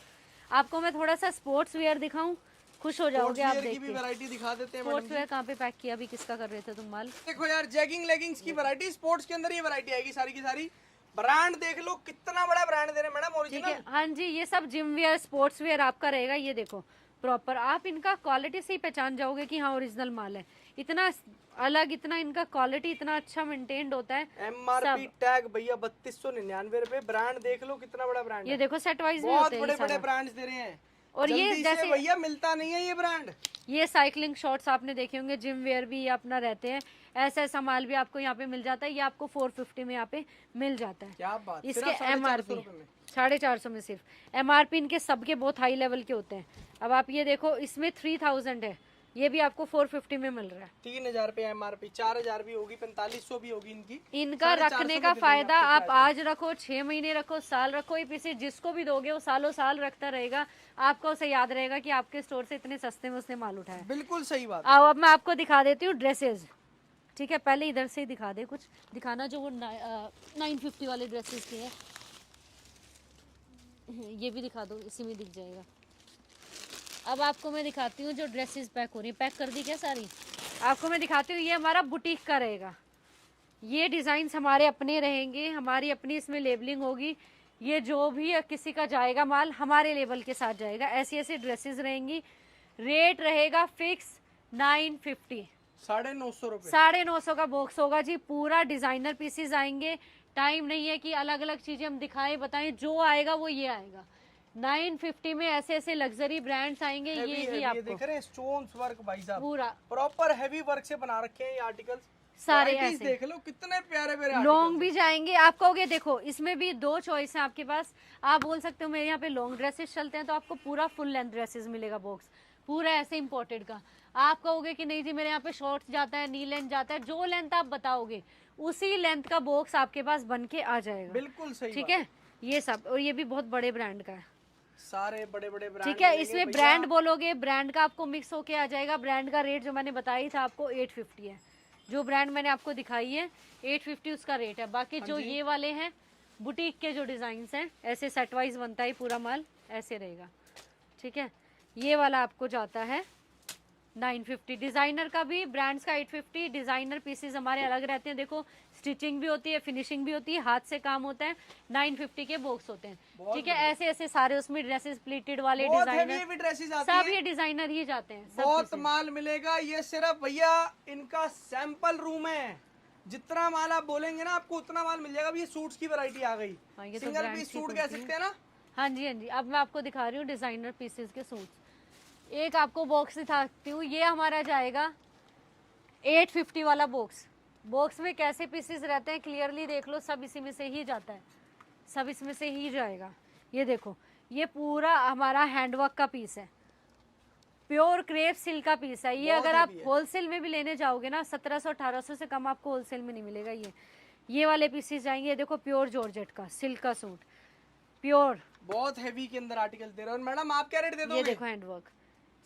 आपको मैं थोड़ा सा स्पोर्ट्स वेयर दिखाऊं, खुश हो जाओगे आप स्पोर्ट्स देख की भी के। वैरायटी दिखा देते हैं मैडम स्पोर्ट्स जी। वेयर कहाँ पे पैक किया, अभी किसका कर रहे थे तुम माल? देखो यार, जैगिंग लेगिंग्स की वैरायटी, स्पोर्ट्स के अंदर ये वैरायटी आएगी सारी की सारी। ब्रांड देख लो, कितना बड़ा ब्रांड दे रहे हैं मैडम, ठीक ओरिजिनल। है, हाँ जी, ये सब जिम वेयर स्पोर्ट्स वेयर आपका रहेगा। ये देखो प्रॉपर, आप इनका क्वालिटी से ही पहचान जाओगे कि हाँ ओरिजिनल माल है। इतना अलग, इतना इनका क्वालिटी इतना अच्छा मेंटेन्ड होता है। MRP टैग भैया 3299 रुपए। ब्रांड देख लो कितना बड़ा ब्रांड ये है। देखो सेट वाइज भी बहुत होते हैं बड़े ये बड़े सारा। ब्रांड्स दे रहे हैं। और ये जल्दी से जैसे भैया मिलता नहीं है ये ब्रांड। ये साइकिलिंग शॉर्ट्स आपने देखे होंगे, जिम वेयर भी ये अपना रहते हैं। ऐसा ऐसा माल भी आपको यहाँ पे मिल जाता है। ये आपको 450 में यहाँ पे मिल जाता है। क्या बात, इसके सिर्फ 450 MRP रुपए में। 450 में सिर्फ। MRP इनके सबके बहुत हाई लेवल के होते हैं। अब आप ये देखो, इसमें 3000 है, ये भी आपको 450 में मिल रहा है। 3000 रुपए MRP, 4000 भी होगी, 4500 भी होगी इनकी। इनका 450 रखने में का दे देंगे फायदा, आपको आप प्राइस। आज रखो, 6 महीने रखो, साल रखो, ये पीछे जिसको भी दोगे वो सालों साल रखता रहेगा। आपको उसे याद रहेगा कि आपके स्टोर से इतने सस्ते में उसने माल उठाया। बिल्कुल सही बात। अब मैं आपको दिखा देती हूँ ड्रेसेस। ठीक है, पहले इधर से ही दिखा दे, कुछ दिखाना जो वो 950 वाले ड्रेसेस के हैं। ये भी दिखा दो, इसी में दिख जाएगा। अब आपको मैं दिखाती हूँ जो ड्रेसेस पैक हो रही है। पैक कर दी क्या सारी? आपको मैं दिखाती हूँ, ये हमारा बुटीक का रहेगा। ये डिज़ाइंस हमारे अपने रहेंगे, हमारी अपनी इसमें लेबलिंग होगी। ये जो भी किसी का जाएगा माल हमारे लेबल के साथ जाएगा। ऐसी ऐसी ड्रेसेस रहेंगी। रेट रहेगा फिक्स 950, 950 रुपए। 950 का बॉक्स होगा जी। पूरा डिजाइनर पीसेस आएंगे। टाइम नहीं है कि अलग अलग चीजें हम दिखाएं बताएं, जो आएगा वो ये आएगा। 950 में ऐसे ऐसे लग्जरी ब्रांड्स आएंगे। हेवी, ये हेवी, भी ये आपको देख रहे हैं स्टोन्स वर्क भाई साहब, पूरा प्रॉपर हेवी वर्क से बना रखे हैं ये आर्टिकल्स। सारे Varieties ऐसे देख लो कितने प्यारे प्यारे लॉन्ग articles भी जाएंगे। आप कहोगे देखो इसमें भी 2 चॉइस है आपके पास। आप बोल सकते हो मेरे यहाँ पे लॉन्ग ड्रेसेस चलते हैं, तो आपको पूरा फुल लेंथ ड्रेसेस मिलेगा बॉक्स, पूरा ऐसे इम्पोर्टेड का। आप कहोगे कि नहीं जी मेरे यहाँ पे शॉर्ट्स जाता है, नी लेंथ जाता है, जो लेंथ आप बताओगे उसी लेंथ का बॉक्स आपके पास बन के आ जाएगा। बिल्कुल सही ठीक बात। है, ये सब। और ये भी बहुत बड़े ब्रांड का है। सारे बड़े बड़े ब्रांड ठीक है, मिलेंगे इसमें भैया। ब्रांड बोलोगे, ब्रांड का आपको मिक्स होके आ जाएगा। ब्रांड का रेट जो मैंने बताई था आपको 850 है। जो ब्रांड मैंने आपको दिखाई है 850 उसका रेट है। बाकी जो ये वाले हैं बुटीक के जो डिजाइन हैं, ऐसे सेट वाइज बनता है पूरा माल, ऐसे रहेगा। ठीक है, ये वाला आपको जाता है 950। डिजाइनर का भी, ब्रांड्स का 850। डिजाइनर पीसेस हमारे अलग रहते हैं। देखो स्टिचिंग भी होती है, फिनिशिंग भी होती है, हाथ से काम होता है। 950 के बॉक्स होते हैं। ठीक है, ऐसे ऐसे सारे उसमें ड्रेसेस प्लीटेड वाले बहुत हेवी डिजाइनर, हेवी ड्रेसेस आती सब हैं। ये डिजाइनर ही जाते हैं। सब बहुत pieces। माल मिलेगा। ये सिर्फ भैया इनका सैंपल रूम है। जितना माल आप बोलेंगे ना आपको उतना माल मिल जाएगा। अब ये सूट्स की वैरायटी आ गई, हाँ, ये तो सिंगल brand पीस की सूट होती कह है। सकते हैं ना। हाँ जी, हाँ जी। अब मैं आपको दिखा रही हूँ डिजाइनर पीसेस के सूट्स। एक आपको बॉक्स दिखाती हूँ, ये हमारा जाएगा 850 वाला बॉक्स। बॉक्स में कैसे पीसेस रहते हैं क्लियरली देख लो, सब इसी में से ही जाता है, सब इसमें से ही जाएगा। ये देखो, ये पूरा हमारा हैंडवर्क का पीस है, प्योर क्रेप सिल्क का पीस है। ये बहुत अगर आप heavy है। होलसेल में भी लेने जाओगे ना 1700-1800 से कम आपको होलसेल में नहीं मिलेगा। ये वाले पीसेस जाएंगे। ये देखो प्योर जॉर्जेट का सिल्क का सूट, प्योर। बहुत हेवी के अंदर आर्टिकल दे रहे हो। और मैडम आप क्या रेट दे ये दोगे? देखो हैंडवर्क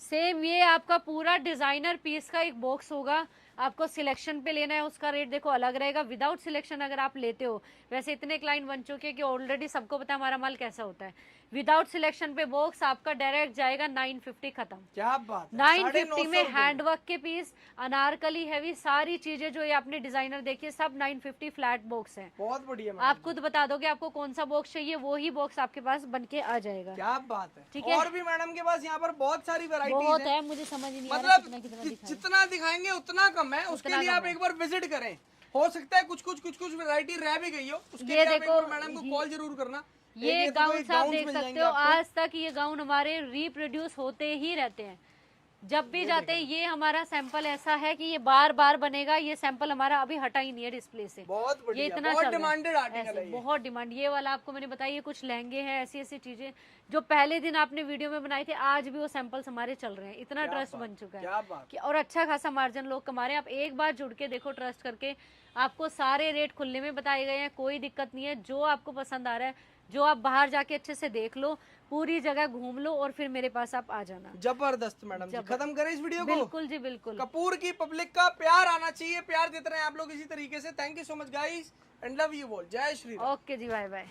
सेम। ये आपका पूरा डिजाइनर पीस का एक बॉक्स होगा। आपको सिलेक्शन पे लेना है उसका रेट देखो अलग रहेगा। विदाउट सिलेक्शन अगर आप लेते हो, वैसे इतने क्लाइंट बन चुके हैं कि ऑलरेडी सबको पता है हमारा माल कैसा होता है। विदाउट सिलेक्शन पे बॉक्स आपका डायरेक्ट जाएगा 950 खत्म। क्या बात है, 950 में 950 हैंडवर्क के पीस, अनारकली हैवी, सारी चीजें जो ये आपने डिजाइनर देखी है सब 950 फ्लैट बॉक्स है। बहुत बढ़िया मैडम। आप खुद बता दोगे आपको कौन सा बॉक्स चाहिए, वो ही बॉक्स आपके पास बन के आ जाएगा। क्या बात है। ठीक है। और भी मैडम के पास यहाँ पर बहुत सारी वैरायटीज बहुत है। है, मुझे समझ ही नहीं आ रहा मतलब कितना कितना दिखाएं। जितना दिखाएंगे उतना कम है। उसके उतना लिए कम आप है। एक बार विजिट करें। हो सकता है कुछ वैरायटी रह भी गई हो, उसके ये लिए आप एक देखो, बार मैडम को कॉल जरूर करना। ये गाउन आप देख सकते हो, आज तक ये गाउन हमारे रिप्रोड्यूस होते ही रहते हैं। जब भी जाते हैं ये हमारा सैंपल ऐसा है कि ये बार बार बनेगा। ये सैंपल हमारा अभी हटा ही नहीं है डिस्प्ले से। बहुत बढ़िया, ये इतना बहुत चल रहा है। डिमांडेड आर्टिकल ऐसे है ये। बहुत डिमांड। ये वाला आपको मैंने बताया, ये कुछ लहंगे हैं, ऐसी ऐसी चीजें जो पहले दिन आपने वीडियो में बनाए थे, आज भी वो सैंपल्स हमारे चल रहे हैं। इतना ट्रस्ट बन चुका क्या है बात। कि, और अच्छा खासा मार्जिन लोग कमा रहे हैं। आप एक बार जुड़ के देखो ट्रस्ट करके, आपको सारे रेट खुले में बताए गए हैं, कोई दिक्कत नहीं है। जो आपको पसंद आ रहा है, जो आप बाहर जाके अच्छे से देख लो, पूरी जगह घूम लो और फिर मेरे पास आप आ जाना। जबरदस्त मैडम जी। खत्म करें इस वीडियो को? बिल्कुल जी बिल्कुल। कपूर की पब्लिक का प्यार आना चाहिए, प्यार देते रहे आप लोग इसी तरीके से। Thank you so much guys and love you all. जय श्री राम। ओके जी, बाय बाय।